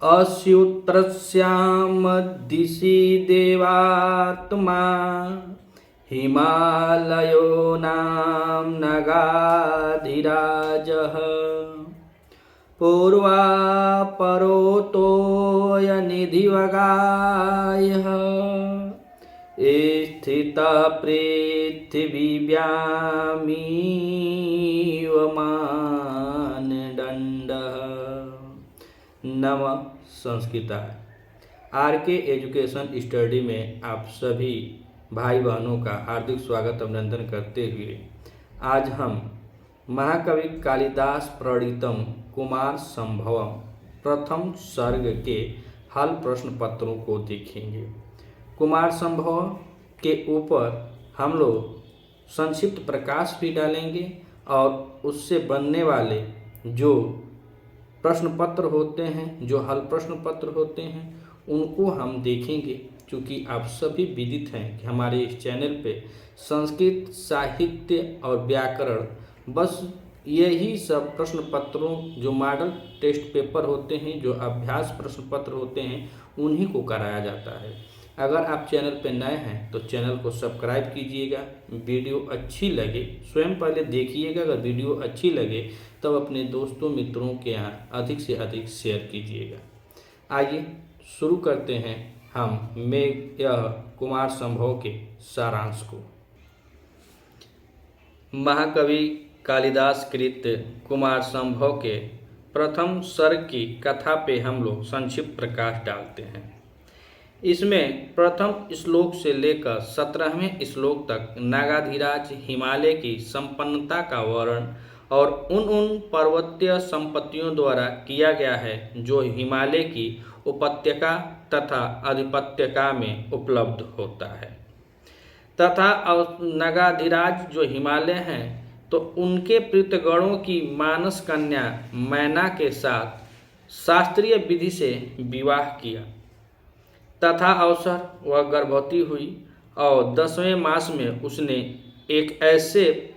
अस्युत्रस्यां दिशि देवात्मा हिमालयो नाम नगाधिराजः पूर्वापरोतोयनिधिवगायः स्थितः पृथिवीव्यामिव मानदण्डः। नमः संस्कृताय। आर के एजुकेशन स्टडी में आप सभी भाई बहनों का हार्दिक स्वागत अभिनंदन करते हुए आज हम महाकवि कालिदास प्रणीतम कुमार संभवम प्रथम सर्ग के हल प्रश्न पत्रों को देखेंगे। कुमार संभव के ऊपर हम लोग संक्षिप्त प्रकाश भी डालेंगे और उससे बनने वाले जो प्रश्न पत्र होते हैं, जो हल प्रश्न पत्र होते हैं, उनको हम देखेंगे। क्योंकि आप सभी विदित हैं कि हमारे इस चैनल पे संस्कृत साहित्य और व्याकरण बस यही सब प्रश्न पत्रों जो मॉडल टेस्ट पेपर होते हैं, जो अभ्यास प्रश्न पत्र होते हैं, उन्हीं को कराया जाता है। अगर आप चैनल पर नए हैं तो चैनल को सब्सक्राइब कीजिएगा। वीडियो अच्छी लगे स्वयं पहले देखिएगा, अगर वीडियो अच्छी लगे तब अपने दोस्तों मित्रों के यहाँ अधिक से अधिक शेयर कीजिएगा। आइए शुरू करते हैं हम यह कुमार संभव के सारांश को। महाकवि कालिदास कृत कुमार संभव के प्रथम सर्ग की कथा पे हम लोग संक्षिप्त प्रकाश डालते हैं। इसमें प्रथम श्लोक से लेकर 17वें श्लोक तक नागाधिराज हिमालय की संपन्नता का वर्णन और उन पर्वतीय संपत्तियों द्वारा किया गया है जो हिमालय की उपत्यका तथा अधिपत्यका में उपलब्ध होता है। तथा नागाधिराज जो हिमालय हैं तो उनके प्रीतगणों की मानस कन्या मैना के साथ शास्त्रीय विधि से विवाह किया तथा अवसर वह गर्भवती हुई और 10वें मास में उसने एक ऐसे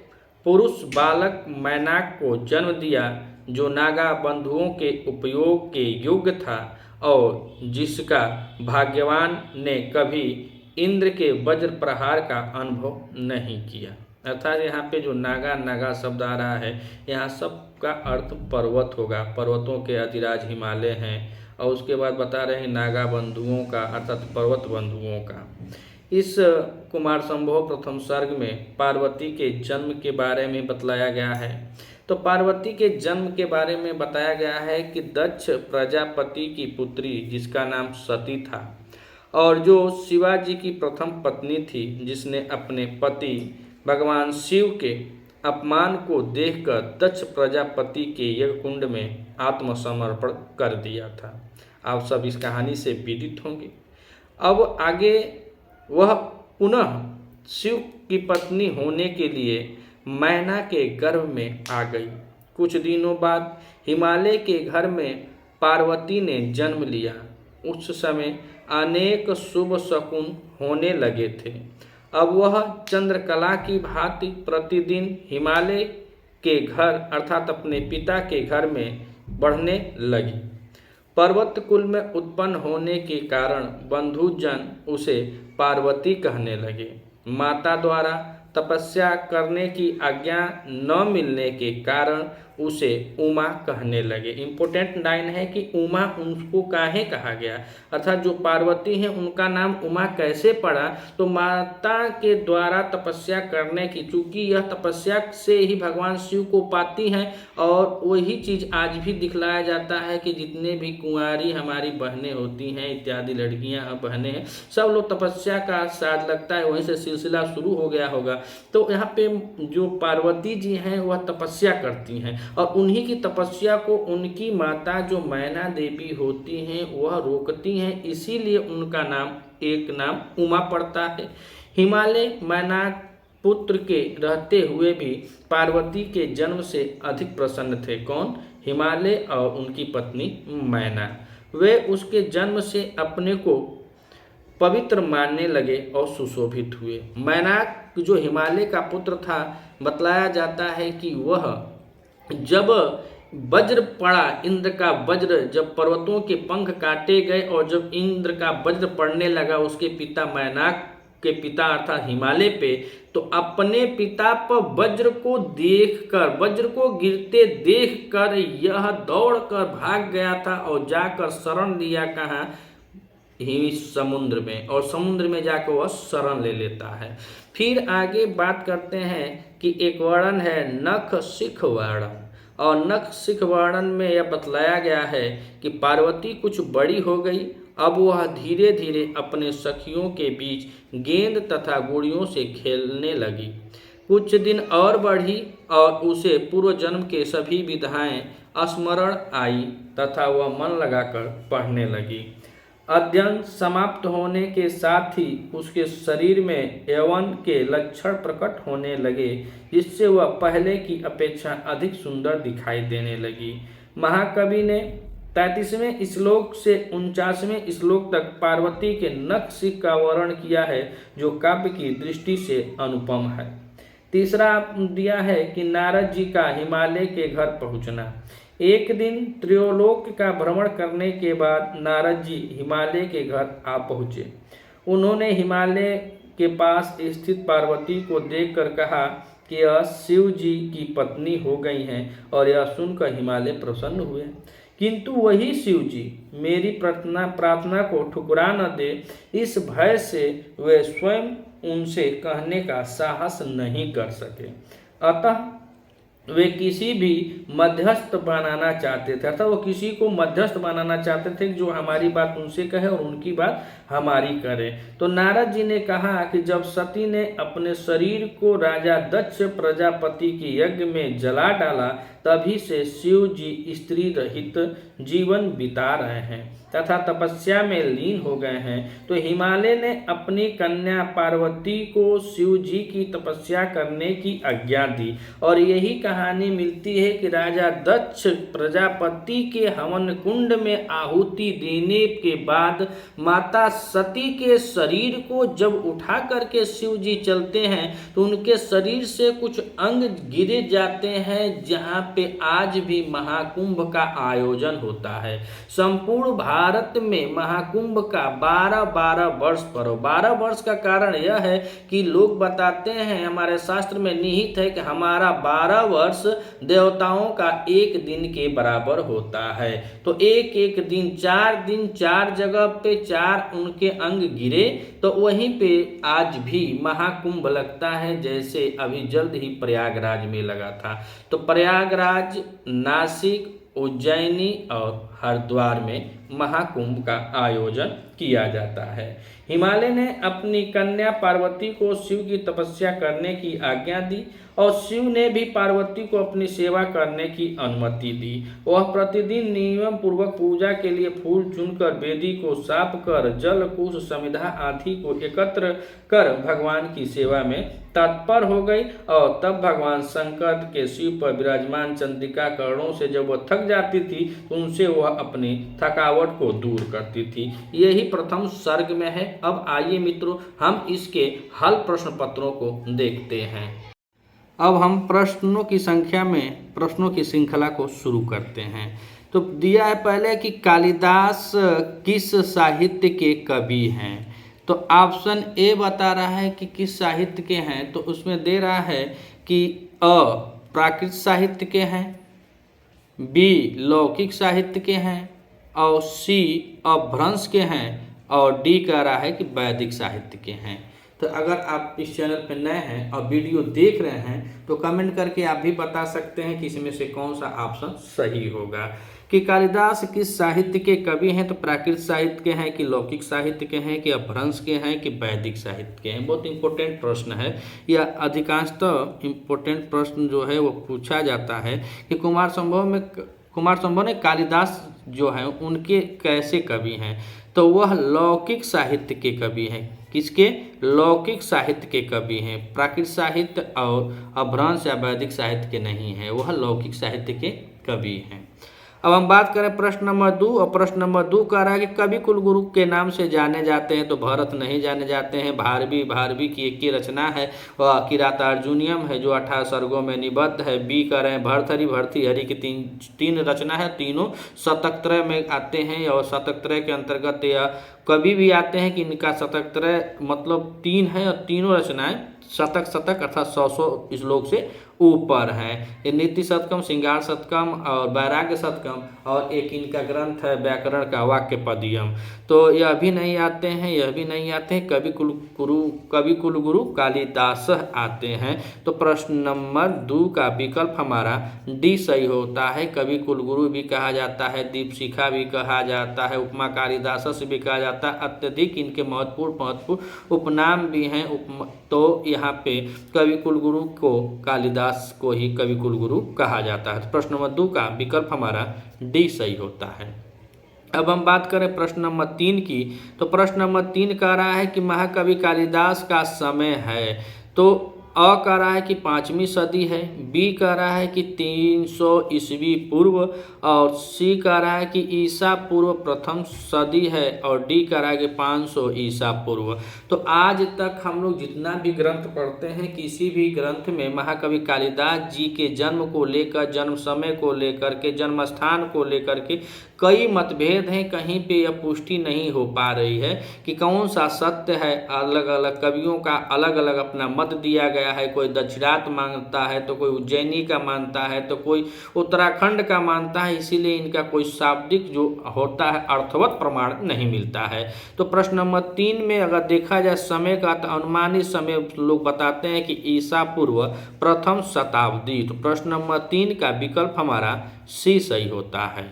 पुरुष बालक मैनाक को जन्म दिया जो नागा बंधुओं के उपयोग के योग्य था और जिसका भाग्यवान ने कभी इंद्र के वज्र प्रहार का अनुभव नहीं किया। अर्थात यहाँ पे जो नागा शब्द आ रहा है, यहाँ सब का अर्थ पर्वत होगा। पर्वतों के अधिराज हिमालय हैं और उसके बाद बता रहे हैं नागा बंधुओं का अर्थात पर्वत बंधुओं का। इस कुमार संभव प्रथम सर्ग में पार्वती के जन्म के बारे में बतलाया गया है। तो पार्वती के जन्म के बारे में बताया गया है कि दक्ष प्रजापति की पुत्री जिसका नाम सती था और जो शिवाजी की प्रथम पत्नी थी, जिसने अपने पति भगवान शिव के अपमान को देखकर दक्ष प्रजापति के यज्ञकुंड में आत्मसमर्पण कर दिया था। आप सब इस कहानी से विदित होंगे। अब आगे वह पुनः शिव की पत्नी होने के लिए मैना के गर्भ में आ गई। कुछ दिनों बाद हिमालय के घर में पार्वती ने जन्म लिया। उस समय अनेक शुभ शकुन होने लगे थे। अब वह चंद्रकला की भांति प्रतिदिन हिमालय के घर अर्थात अपने पिता के घर में बढ़ने लगी। पर्वत कुल में उत्पन्न होने के कारण बंधुजन उसे पार्वती कहने लगे। माता द्वारा तपस्या करने की आज्ञा न मिलने के कारण उसे उमा कहने लगे। इम्पोर्टेंट लाइन है कि उमा उनको काहे कहा गया, अर्थात जो पार्वती हैं उनका नाम उमा कैसे पड़ा, तो माता के द्वारा तपस्या करने की, चूँकि यह तपस्या से ही भगवान शिव को पाती हैं और वही चीज़ आज भी दिखलाया जाता है कि जितने भी कुंवारी हमारी बहनें होती हैं इत्यादि लड़कियाँ बहनें हैं, सब लोग तपस्या का साथ लगता है, वहीं से सिलसिला शुरू हो गया होगा। तो यहाँ पे जो पार्वती जी हैं वह तपस्या करती हैं और उन्हीं की तपस्या को उनकी माता जो मैना देवी होती हैं वह रोकती हैं, इसीलिए उनका नाम एक नाम उमा पड़ता है। हिमालय मैना पुत्र के रहते हुए भी पार्वती के जन्म से अधिक प्रसन्न थे। कौन? हिमालय और उनकी पत्नी मैना। वे उसके जन्म से अपने को पवित्र मानने लगे और सुशोभित हुए। मैनाक जो हिमालय का पुत्र था, बतलाया जाता है कि वह जब वज्र पड़ा, इंद्र का वज्र, जब पर्वतों के पंख काटे गए और जब इंद्र का वज्र पड़ने लगा उसके पिता मैनाक के पिता अर्थात हिमालय पे, तो अपने पिता पर वज्र को देखकर, वज्र को गिरते देखकर यह दौड़कर भाग गया था और जाकर शरण लिया कहाँ, ही समुद्र में, और समुद्र में जाकर वह शरण ले लेता है। फिर आगे बात करते हैं कि एक वर्णन है नख शिख वर्णन, और नख शिख वर्णन में यह बतलाया गया है कि पार्वती कुछ बड़ी हो गई, अब वह धीरे धीरे अपने सखियों के बीच गेंद तथा गुड़ियों से खेलने लगी। कुछ दिन और बढ़ी और उसे पूर्व जन्म के सभी विधाएं स्मरण आई तथा वह मन लगाकर पढ़ने लगी। अध्ययन समाप्त होने के साथ ही उसके शरीर में यौवन के लक्षण प्रकट होने लगे, जिससे वह पहले की अपेक्षा अधिक सुंदर दिखाई देने लगी। महाकवि ने 33वें श्लोक से 49वें श्लोक तक पार्वती के नख शिख का वर्णन किया है, जो काव्य की दृष्टि से अनुपम है। तीसरा दिया है कि नारद जी का हिमालय के घर पहुंचना। एक दिन त्रिलोक का भ्रमण करने के बाद नारद जी हिमालय के घर आ पहुँचे। उन्होंने हिमालय के पास स्थित पार्वती को देखकर कहा कि यह शिव जी की पत्नी हो गई हैं, और यह सुनकर हिमालय प्रसन्न हुए। किंतु वही शिव जी मेरी प्रार्थना को ठुकरा न दे, इस भय से वे स्वयं उनसे कहने का साहस नहीं कर सके। अतः वे किसी भी मध्यस्थ बनाना चाहते थे, अर्थात वो किसी को मध्यस्थ बनाना चाहते थे जो हमारी बात उनसे कहे और उनकी बात हमारी करे। तो नारद जी ने कहा कि जब सती ने अपने शरीर को राजा दक्ष प्रजापति के यज्ञ में जला डाला, तभी से शिव जी स्त्री रहित जीवन बिता रहे हैं तथा तपस्या में लीन हो गए हैं। तो हिमालय ने अपनी कन्या पार्वती को शिव जी की तपस्या करने की आज्ञा दी, और यही कहानी मिलती है कि राजा दक्ष प्रजापति के हवन कुंड में आहुति देने के बाद माता सती के शरीर को जब उठा करके शिव जी चलते हैं तो उनके शरीर से कुछ अंग गिरे जाते हैं, जहाँ पे आज भी महाकुंभ का आयोजन होता है। संपूर्ण भारत में महाकुंभ का 12 वर्ष पर्व। 12 वर्ष का कारण यह है कि लोग बताते हैं, हमारे शास्त्र में निहित है कि हमारा 12 वर्ष देवताओं का एक दिन के बराबर होता है। तो एक एक दिन 4 दिन 4 जगह पे 4 उनके अंग गिरे, तो वहीं पे आज भी महाकुंभ लगता है, जैसे अभी जल्द ही प्रयागराज में लगा था। तो प्रयागराज, नासिक, उज्जैनी और हरिद्वार में महाकुंभ का आयोजन किया जाता है। हिमालय ने अपनी कन्या पार्वती को शिव की तपस्या करने की आज्ञा दी, और शिव ने भी पार्वती को अपनी सेवा करने की अनुमति दी। वह प्रतिदिन नियम पूर्वक पूजा के लिए फूल चुनकर, वेदी को साफ कर, जल, कुश, समिधा आदि को एकत्र कर भगवान की सेवा में तत्पर हो गई। और तब भगवान शंकर के शिव पर विराजमान चंद्रिका करणों से जब वह थक जाती थी, तो उनसे वह अपनी थकावट को दूर करती थी। यही प्रथम सर्ग में है। अब आइए मित्रों, हम इसके हल प्रश्न पत्रों को देखते हैं। अब हम प्रश्नों की संख्या में प्रश्नों की श्रृंखला को शुरू करते हैं। तो दिया है पहले कि कालिदास किस साहित्य के कवि हैं। तो ऑप्शन ए बता रहा है कि किस साहित्य के हैं, तो उसमें दे रहा है कि अ प्राकृत साहित्य के हैं, बी लौकिक साहित्य के हैं, और सी अपभ्रंश के हैं, और डी कह रहा है कि वैदिक साहित्य के हैं। तो अगर आप इस चैनल पर नए हैं और वीडियो देख रहे हैं तो कमेंट करके आप भी बता सकते हैं कि इसमें से कौन सा ऑप्शन सही होगा। कि कालिदास किस साहित्य के कवि हैं, तो प्राकृत साहित्य के हैं, कि लौकिक साहित्य के हैं, कि अपभ्रंश के हैं, कि वैदिक साहित्य के हैं। बहुत इंपॉर्टेंट प्रश्न है। यह अधिकांशतः इम्पोर्टेंट प्रश्न जो है वो पूछा जाता है कि कुमार संभव ने कालिदास जो है उनके कैसे कवि हैं। तो वह लौकिक साहित्य के कवि हैं। किसके? लौकिक साहित्य के कवि हैं। प्राकृत साहित्य और अपभ्रंश या वैदिक साहित्य के नहीं हैं, वह लौकिक साहित्य के कवि हैं। अब हम बात करें प्रश्न नंबर 2, और प्रश्न नंबर 2 कह रहा है कि कवि कुलगुरु के नाम से जाने जाते हैं, तो भरत नहीं जाने जाते हैं। भारवी, भारवी की एक ही रचना है वह किरातार्जुनीयम है जो 18 सर्गों में निबद्ध है। बी कह रहे हैं भर्तृहरि, भर्तृहरि की तीन रचना है, तीनों शतकत्रय में आते हैं, और शतकत्रय के अंतर्गत या कवि भी आते हैं कि इनका शतकत्रय मतलब 3 है, और तीनों रचनाएं शतक शतक अर्थात 100 श्लोक से ऊपर है। ये नीति शतकम, श्रृंगार शतकम और वैराग्य शतकम, और एक इनका ग्रंथ है व्याकरण का वाक्य पदियम। तो यह भी नहीं आते हैं, यह भी नहीं आते हैं। कवि कुलगुरु कालिदास आते हैं। तो प्रश्न नंबर 2 का विकल्प हमारा डी सही होता है। कवि कुलगुरु भी कहा जाता है, दीपशिखा भी कहा जाता है, उपमा कालिदास भी कहा जाता है। अत्यधिक इनके महत्वपूर्ण उपनाम भी हैं। तो यहाँ पे कवि कुलगुरु को कालिदास को ही कवि कुलगुरु कहा जाता है। प्रश्न नंबर 2 का विकल्प हमारा डी सही होता है। अब हम बात करें प्रश्न नंबर 3 की, तो प्रश्न नंबर 3 कह रहा है कि महाकवि कालिदास का समय है। तो अ कह रहा है कि 5वीं सदी है, बी कह रहा है कि 300 ईस्वी पूर्व, और सी कह रहा है कि ईसा पूर्व प्रथम सदी है, और डी कह रहा है कि 500 ईसा पूर्व। तो आज तक हम लोग जितना भी ग्रंथ पढ़ते हैं, किसी भी ग्रंथ में महाकवि कालिदास जी के जन्म को लेकर, जन्म समय को लेकर के, जन्म स्थान को लेकर के कई मतभेद हैं। कहीं पे यह पुष्टि नहीं हो पा रही है कि कौन सा सत्य है। अलग अलग कवियों का अलग अलग अपना मत दिया गया है। कोई दक्षिणात मानता है, तो कोई उज्जैनी का मानता है, तो कोई उत्तराखंड का मानता है। इसीलिए इनका कोई शाब्दिक जो होता है अर्थवत प्रमाण नहीं मिलता है। तो प्रश्न नंबर 3 में अगर देखा जाए समय का, तो अनुमानित समय लोग बताते हैं कि ईसा पूर्व प्रथम शताब्दी। तो प्रश्न नंबर 3 का विकल्प हमारा सी सही होता है।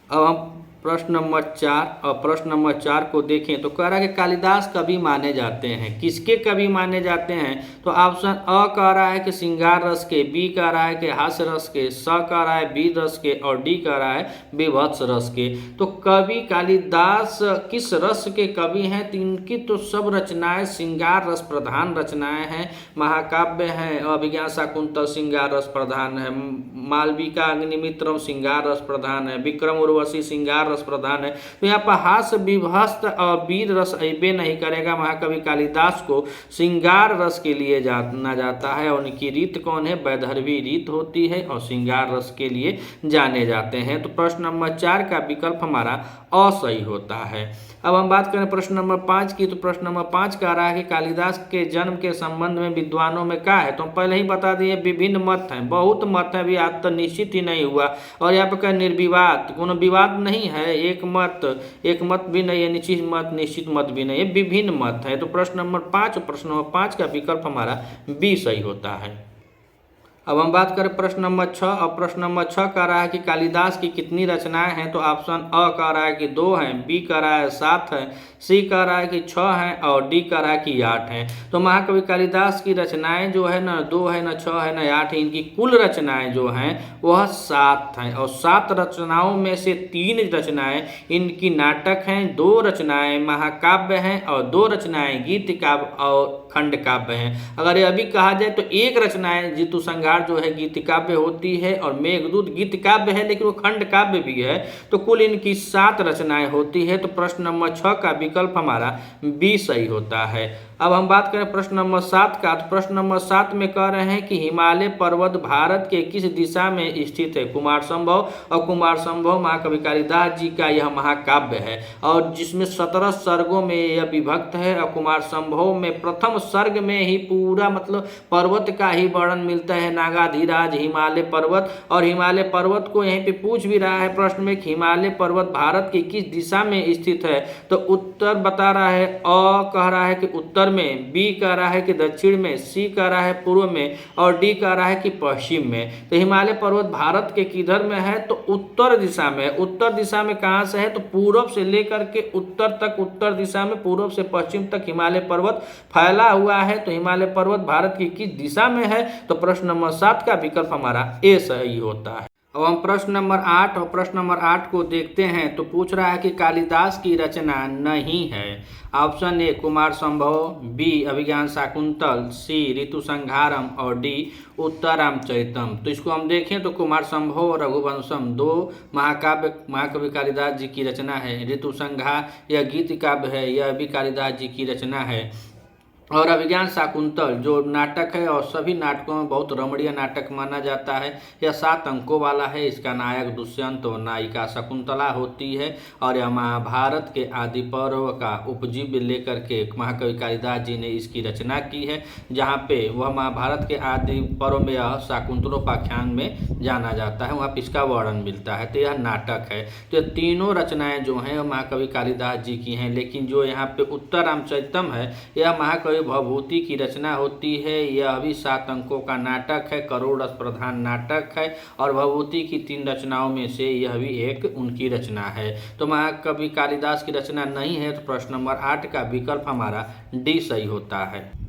अब हम प्रश्न नंबर 4, और प्रश्न नंबर 4 को देखें तो कह रहा है कि कालिदास कवि माने जाते हैं। किसके कवि माने जाते हैं? तो ऑप्शन अ कह रहा है कि श्रृंगार रस के, बी कह रहा है कि हास्य रस के, स कह रहा है वीर रस के, और डी कह रहा है विभत्स रस के। तो कवि कालिदास किस रस के कवि हैं? तो इनकी तो सब रचनाएं श्रृंगार रस प्रधान रचनाएं हैं। महाकाव्य हैं, अभिज्ञान शाकुंतल श्रृंगार रस प्रधान है, मालविका अग्निमित्रम श्रृंगार रस प्रधान है, विक्रम उर्वशी श्रृंगार रस प्रधान है। तो यहाँ पर हास्य विभत्स और वीर रस अबे नहीं करेगा। महाकवि कालिदास को श्रृंगार रस के लिए जाना जाता है, और उनकी रीत कौन है? वैदर्भी रीत होती है, और श्रृंगार रस के लिए जाने जाते हैं। तो प्रश्न नंबर 4 का विकल्प हमारा असही होता है। अब हम बात करें प्रश्न नंबर 5 की, तो प्रश्न नंबर 5 कह रहा है कि कालिदास के जन्म के संबंध में विद्वानों में क्या है? तो हम पहले ही बता दिए विभिन्न मत हैं, बहुत मत है, अभी आज तो निश्चित ही नहीं हुआ। और यहाँ पर क्या निर्विवाद, कोनो विवाद नहीं है, एक मत भी नहीं है, निश्चित मत भी नहीं है, विभिन्न मत है। तो प्रश्न नंबर 5 का विकल्प हमारा बी सही होता है। अब हम बात करें प्रश्न नंबर 6, और प्रश्न नंबर 6 कह रहा है कि कालिदास की कितनी रचनाएं हैं? तो ऑप्शन अ कह रहा है कि 2 हैं, बी कह रहा है 7 है, सी कह रहा है कि 6 हैं, और डी कह रहा है कि 8 हैं। तो महाकवि कालिदास की रचनाएं जो है ना 2 है, ना 6 है, ना 8 है। इनकी कुल रचनाएं जो हैं वह 7 हैं, और 7 रचनाओं में से 3 रचनाएं इनकी नाटक हैं, 2 रचनाएं महाकाव्य हैं, और 2 रचनाएं गीत काव्य और खंड काव्य हैं। अगर यह भी कहा जाए तो एक रचनाएं जितु संहार जो है गीत काव्य होती है, और मेघदूत गीत काव्य है लेकिन वो खंड काव्य भी है। तो कुल इनकी 7 रचनाएं होती है। तो प्रश्न नंबर 6 का विकल्प हमारा बी सही होता है। अब हम बात करें प्रश्न नंबर 7 का, तो प्रश्न नंबर 7 में कह रहे हैं कि हिमालय पर्वत भारत के किस दिशा में स्थित है? कुमार संभव, और कुमार संभव महाकवि कालिदास जी का यह महाकाव्य है, और जिसमें 17 सर्गों में यह विभक्त है। और कुमार संभव में प्रथम सर्ग में ही पूरा मतलब पर्वत का ही वर्णन मिलता है, नागाधिराज हिमालय पर्वत। और हिमालय पर्वत को यहीं पे पूछ भी रहा है प्रश्न में कि हिमालय पर्वत भारत की किस दिशा में स्थित है? तो उत्तर बता रहा है, अ कह रहा है कि उत्तर में, बी कह रहा है कि दक्षिण में, सी कह रहा है पूर्व में, और डी कह रहा है कि पश्चिम में। तो हिमालय पर्वत भारत के किधर में है? तो उत्तर दिशा में। उत्तर दिशा में कहाँ से है? तो पूर्व से लेकर के उत्तर तक, उत्तर दिशा में पूर्व से पश्चिम तक हिमालय पर्वत फैला हुआ है। तो हिमालय पर्वत भारत की किस दिशा में है? तो प्रश्न नंबर 7 का विकल्प हमारा ए सही होता है। अब हम प्रश्न नंबर 8 और प्रश्न नंबर 8 को देखते हैं। तो पूछ रहा है कि कालिदास की रचना नहीं है। ऑप्शन ए कुमार संभव, बी अभिज्ञान शाकुंतल, सी ऋतुसंहारम और डी उत्तररामचरितम। तो इसको हम देखें तो कुमार संभव और रघुवंशम दो महाकाव्य महाकवि कालिदास जी की रचना है। ऋतुसंहार यह गीत काव्य है, यह भी कालिदास जी की रचना है। और अभिज्ञान शाकुंतल जो नाटक है और सभी नाटकों में बहुत रमणीय नाटक माना जाता है। यह 7 अंकों वाला है। इसका नायक दुष्यंत और नायिका शकुंतला होती है और यह महाभारत के आदि पर्व का उपजीव्य लेकर के महाकवि कालिदास जी ने इसकी रचना की है, जहाँ पे वह महाभारत के आदि पर्व में यह शाकुंतलोपाख्यान में जाना जाता है, वहाँ पर इसका वर्णन मिलता है। तो यह नाटक है। तो यह तीनों रचनाएं जो हैं महाकवि कालिदास जी की हैं, लेकिन जो यहाँ पे उत्तररामचरितम है यह महाकवि भवभूति की रचना होती है। यह भी 7 अंकों का नाटक है, करोड़ रस प्रधान नाटक है और भवभूति की 3 रचनाओं में से यह भी एक उनकी रचना है। तो महाकवि कालिदास की रचना नहीं है। तो प्रश्न नंबर 8 का विकल्प हमारा डी सही होता है।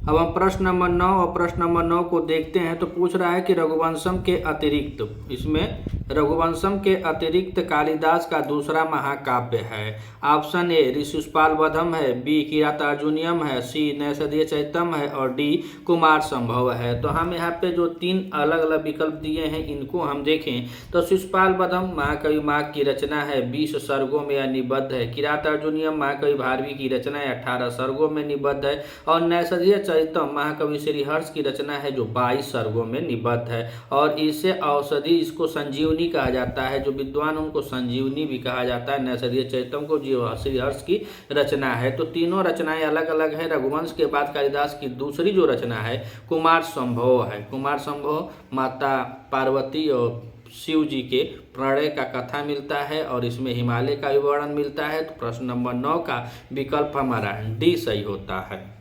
अब हम प्रश्न नंबर 9 और प्रश्न नंबर 9 को देखते हैं। तो पूछ रहा है कि रघुवंशम के अतिरिक्त, इसमें रघुवंशम के अतिरिक्त कालिदास का दूसरा महाकाव्य है। ऑप्शन ए ऋषिपाल वधम है, बी किरातार्जुनीयम है, सी नैषधीय चैतम है और डी कुमार संभव है। तो हम यहाँ पे जो 3 अलग अलग विकल्प दिए हैं इनको हम देखें तो शिशुपाल वधम महाकवि माघ की रचना है, 20 सर्गों में यह निबद्ध है। किरातार्जुनीयम महाकवि भारवी की रचना है, 18 सर्गों में निबद्ध है। और नैषधीय चैतम महाकवि श्रीहर्ष की रचना है जो 22 सर्गों में निबद्ध है। और इसे औषधि, इसको संजीवनी कहा जाता है, जो विद्वान उनको संजीवनी भी कहा जाता है। नैषधीय चैतम को जो श्रीहर्ष की रचना है। तो तीनों रचनाएं अलग अलग है। रघुवंश के बाद कालिदास की दूसरी जो रचना है कुमार संभव है। कुमार संभव माता पार्वती और शिव जी के प्रणय का कथा मिलता है और इसमें हिमालय का भी वर्णन मिलता है। तो प्रश्न नंबर 9 का विकल्प हमारा डी सही होता है।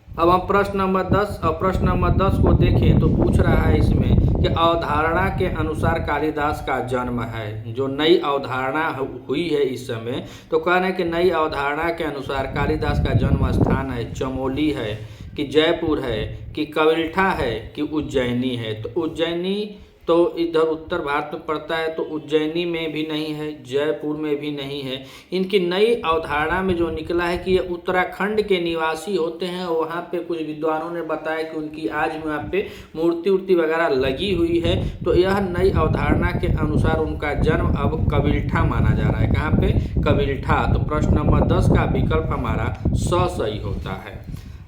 अब हम प्रश्न नंबर 10 और प्रश्न नंबर 10 को देखें तो पूछ रहा है इसमें कि अवधारणा के अनुसार कालिदास का जन्म है। जो नई अवधारणा हुई है इस समय, तो कह रहे हैं कि नई अवधारणा के अनुसार कालिदास का जन्म स्थान है चमोली है कि जयपुर है कि कविल्ठा है कि उज्जैनी है। तो उज्जैनी तो इधर उत्तर भारत में पड़ता है, तो उज्जैनी में भी नहीं है, जयपुर में भी नहीं है। इनकी नई अवधारणा में जो निकला है कि ये उत्तराखंड के निवासी होते हैं। वहाँ पे कुछ विद्वानों ने बताया कि उनकी आज भी वहाँ पे मूर्ति वगैरह लगी हुई है। तो यह नई अवधारणा के अनुसार उनका जन्म अब कविल्ठा माना जा रहा है। कहाँ पे? कविल्ठा। तो प्रश्न नंबर 10 का विकल्प हमारा सही होता है।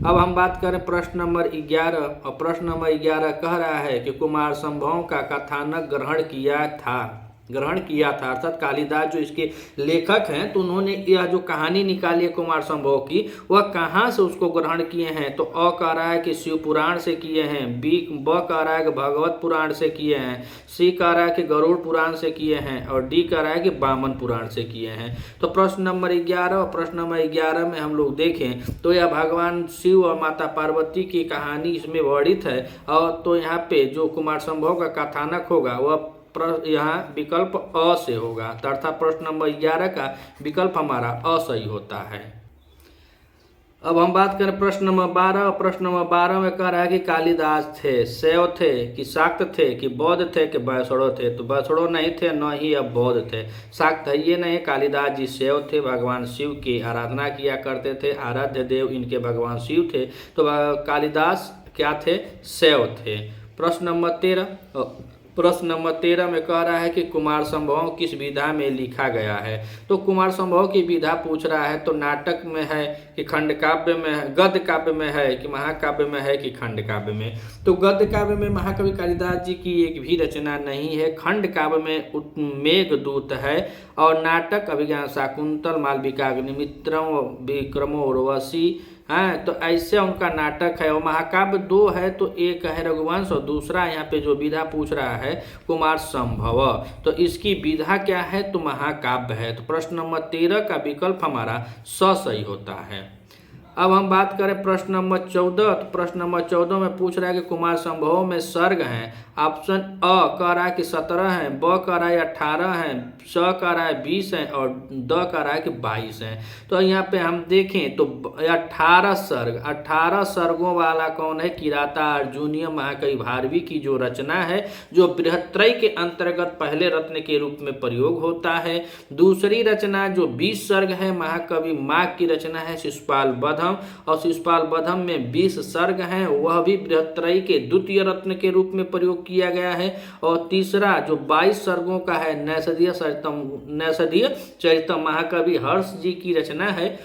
अब हम बात करें प्रश्न नंबर 11 और प्रश्न नंबर 11 कह रहा है कि कुमार संभव का कथानक ग्रहण किया था अर्थात कालिदास जो इसके लेखक हैं, तो उन्होंने यह जो कहानी निकाली है कुमार संभव की, वह कहाँ से उसको ग्रहण किए हैं। तो अ कह रहा है कि शिव पुराण से किए हैं, ब कह रहा है कि भगवत पुराण से किए हैं, सी कह रहा है कि गरुड़ पुराण से किए हैं और डी कह रहा है कि वामन पुराण से किए हैं। तो प्रश्न नंबर 11 और प्रश्न नंबर 11 में हम लोग देखें तो यह भगवान शिव और माता पार्वती की कहानी इसमें वर्णित है। और तो यहाँ पे जो कुमार संभव का कथानक होगा वह यहाँ विकल्प अ से होगा। अर्थात प्रश्न नंबर 11 का विकल्प हमारा असही होता है। अब हम बात करें प्रश्न नंबर 12 और प्रश्न नंबर 12 में कह रहा है कि कालिदास थे शैव थे कि शाक्त थे कि बौद्ध थे कि वैष्णव थे। तो वैष्णव नहीं थे, न ही अब बौद्ध थे। शाक्त है ये नहीं। कालिदास जी शैव थे, भगवान शिव की आराधना किया करते थे, आराध्य देव इनके भगवान शिव थे। तो कालिदास क्या थे? शैव थे। प्रश्न नंबर 13 में कह रहा है कि कुमार संभव किस विधा में लिखा गया है। तो कुमार संभव की विधा पूछ रहा है। तो नाटक में है कि खंड काव्य में है, गद्य काव्य में है कि महाकाव्य में है कि खंड काव्य में। तो गद्य काव्य में महाकवि कालिदास जी की एक भी रचना नहीं है। खंड काव्य में मेघदूत है और नाटक अभिज्ञान शाकुंतल, मालविका अग्निमित्रम, विक्रमो उर्वशी हैं। तो ऐसे उनका नाटक है। और महाकाव्य 2 है, तो एक है रघुवंश और दूसरा यहाँ पे जो विधा पूछ रहा है कुमार संभव। तो इसकी विधा क्या है? तो महाकाव्य है। तो प्रश्न नंबर 13 का विकल्प हमारा सही होता है। अब हम बात करें प्रश्न नंबर 14। तो प्रश्न नंबर 14 में पूछ रहा है कि कुमार संभवों में सर्ग हैं। ऑप्शन अ कह रहा है कि 17 हैं, ब कह रहा है 18 हैं, स कह रहा है 20 हैं और द कह रहा है कि 22 हैं। तो यहाँ पे हम देखें तो 18 सर्गों वाला कौन है? किराता अर्जुनीय महाकवि भारवी की जो रचना है, जो बृहत्त्रयी के अंतर्गत पहले रत्न के रूप में प्रयोग होता है। दूसरी रचना जो 20 सर्ग है, महाकवि माघ की रचना है शिशुपाल बधम, और शिशुपाल बधम में 20 सर्ग हैं, वह भी बृहत्त्रयी के द्वितीय रत्न के रूप में प्रयोग किया गया है। और तीसरा जो 22 सर्गों का है, नैषधीय चरितम महाकवि हर्ष जी की रचना है,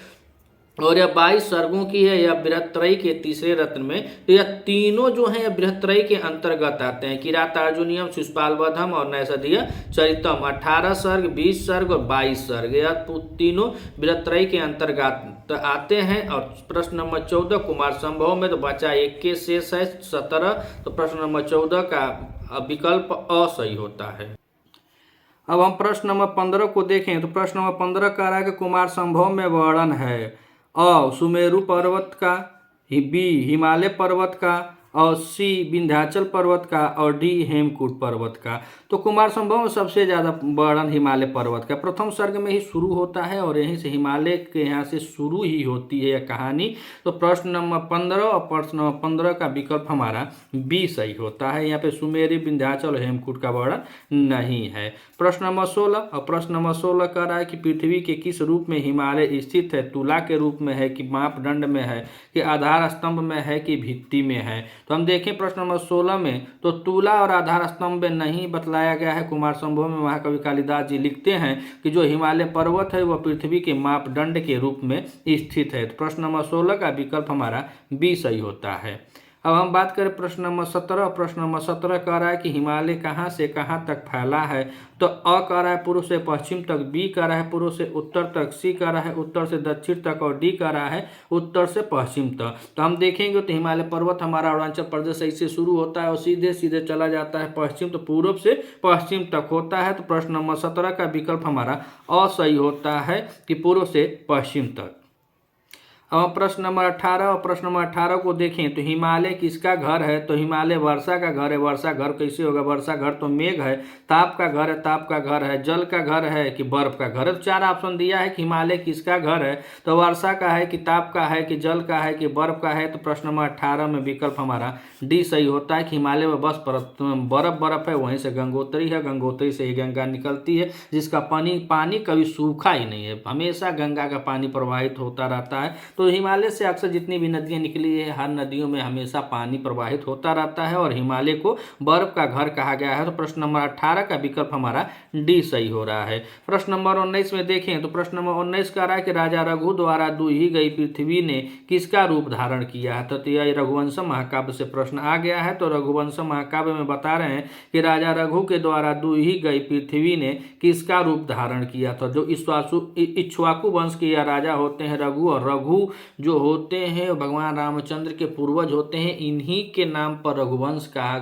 और यह 22 सर्गों की है, यह बृहत्त्रयी के तीसरे रत्न में। तो यह तीनों जो हैं बृहत्त्रयी के अंतर्गत आते हैं, किरातार्जुनीयम, शिशुपाल बधम और नैषधीय चरितम। 18 सर्ग, 20 सर्ग और 22 सर्ग, यह तीनों बृहत्त्रयी के अंतर्गत आते हैं। और प्रश्न नंबर 14 कुमार संभव में तो बचा एक के शेष है 17। तो प्रश्न नंबर 14 का विकल्प अ सही होता है। अब हम प्रश्न नंबर 15 को देखें तो प्रश्न नंबर 15 कह रहा है कि कुमार संभव में वर्णन है अ सुमेरु पर्वत का, बी हिमालय पर्वत का, और सी विंध्याचल पर्वत का, और डी हेमकूट पर्वत का। तो कुमार संभव में सबसे ज़्यादा वर्णन हिमालय पर्वत का प्रथम सर्ग में ही शुरू होता है, और यहीं से हिमालय के यहाँ से शुरू ही होती है यह कहानी। तो प्रश्न नंबर 15 और प्रश्न नंबर 15 का विकल्प हमारा बी सही होता है। यहाँ पे सुमेरु, विंध्याचल और हेमकूट का वर्णन नहीं है। प्रश्न नंबर 16 और प्रश्न नंबर 16 कह रहा है कि पृथ्वी के किस रूप में हिमालय स्थित है? तुला के रूप में है कि मापदंड में है कि आधार स्तंभ में है कि भित्ति में है? तो हम देखें प्रश्न नंबर 16 में तो तुला और आधार स्तंभ में नहीं बतलाया गया है। कुमार संभव में महाकवि कालिदास जी लिखते हैं कि जो हिमालय पर्वत है वह पृथ्वी के मापदंड के रूप में स्थित है। तो प्रश्न नंबर 16 का विकल्प हमारा बी सही होता है। अब हम बात करें प्रश्न नंबर 17। प्रश्न नंबर 17 कह रहा है कि हिमालय कहाँ से कहाँ तक फैला है? तो अ कह रहा है पूर्व से पश्चिम तक, बी कह रहा है पूर्व से उत्तर तक, सी कह रहा है उत्तर से दक्षिण तक, और डी कह रहा है उत्तर से पश्चिम तक। तो हम देखेंगे तो हिमालय पर्वत हमारा अरुणाचल प्रदेश से शुरू होता है और सीधे सीधे चला जाता है पश्चिम, तो पूर्व से पश्चिम तक होता है। तो प्रश्न नंबर 17 का विकल्प हमारा अ सही होता है कि पूर्व से पश्चिम तक। अब प्रश्न नंबर 18 और प्रश्न नंबर 18 को देखें तो हिमालय किसका घर है? तो हिमालय वर्षा का घर है। वर्षा घर कैसे होगा? वर्षा घर तो मेघ है। ताप का घर है। ताप का घर है। जल का घर है कि बर्फ का घर है? तो 4 ऑप्शन दिया है कि हिमालय किसका घर है, तो वर्षा का है कि ताप का है कि जल का है कि बर्फ का है? तो प्रश्न नंबर 18 में विकल्प हमारा डी सही होता है कि हिमालय में बस बर्फ है, वहीं से गंगोत्री है, गंगोत्री से ही गंगा निकलती है, जिसका पानी कभी सूखा ही नहीं है, हमेशा गंगा का पानी प्रवाहित होता रहता है। तो हिमालय से अक्सर जितनी भी नदियां निकली है, हर नदियों में हमेशा पानी प्रवाहित होता रहता है, और हिमालय को बर्फ का घर कहा गया है। तो प्रश्न नंबर 18 का विकल्प हमारा डी सही हो रहा है। प्रश्न नंबर 19 में देखें तो प्रश्न नंबर 19 कह रहा है कि राजा रघु द्वारा दूही गई पृथ्वी ने किसका रूप धारण किया है? तो यह रघुवंश महाकाव्य से प्रश्न आ गया है। तो रघुवंश महाकाव्य में बता रहे हैं कि राजा रघु के द्वारा दूही गई पृथ्वी ने किसका रूप धारण किया था? जो इक्ष्वाकु वंश के यह राजा होते हैं रघु, और रघु जो होते हैं भगवान रामचंद्र के पूर्वज होते हैं, इन्हीं के नाम पर रघुवंश कहा,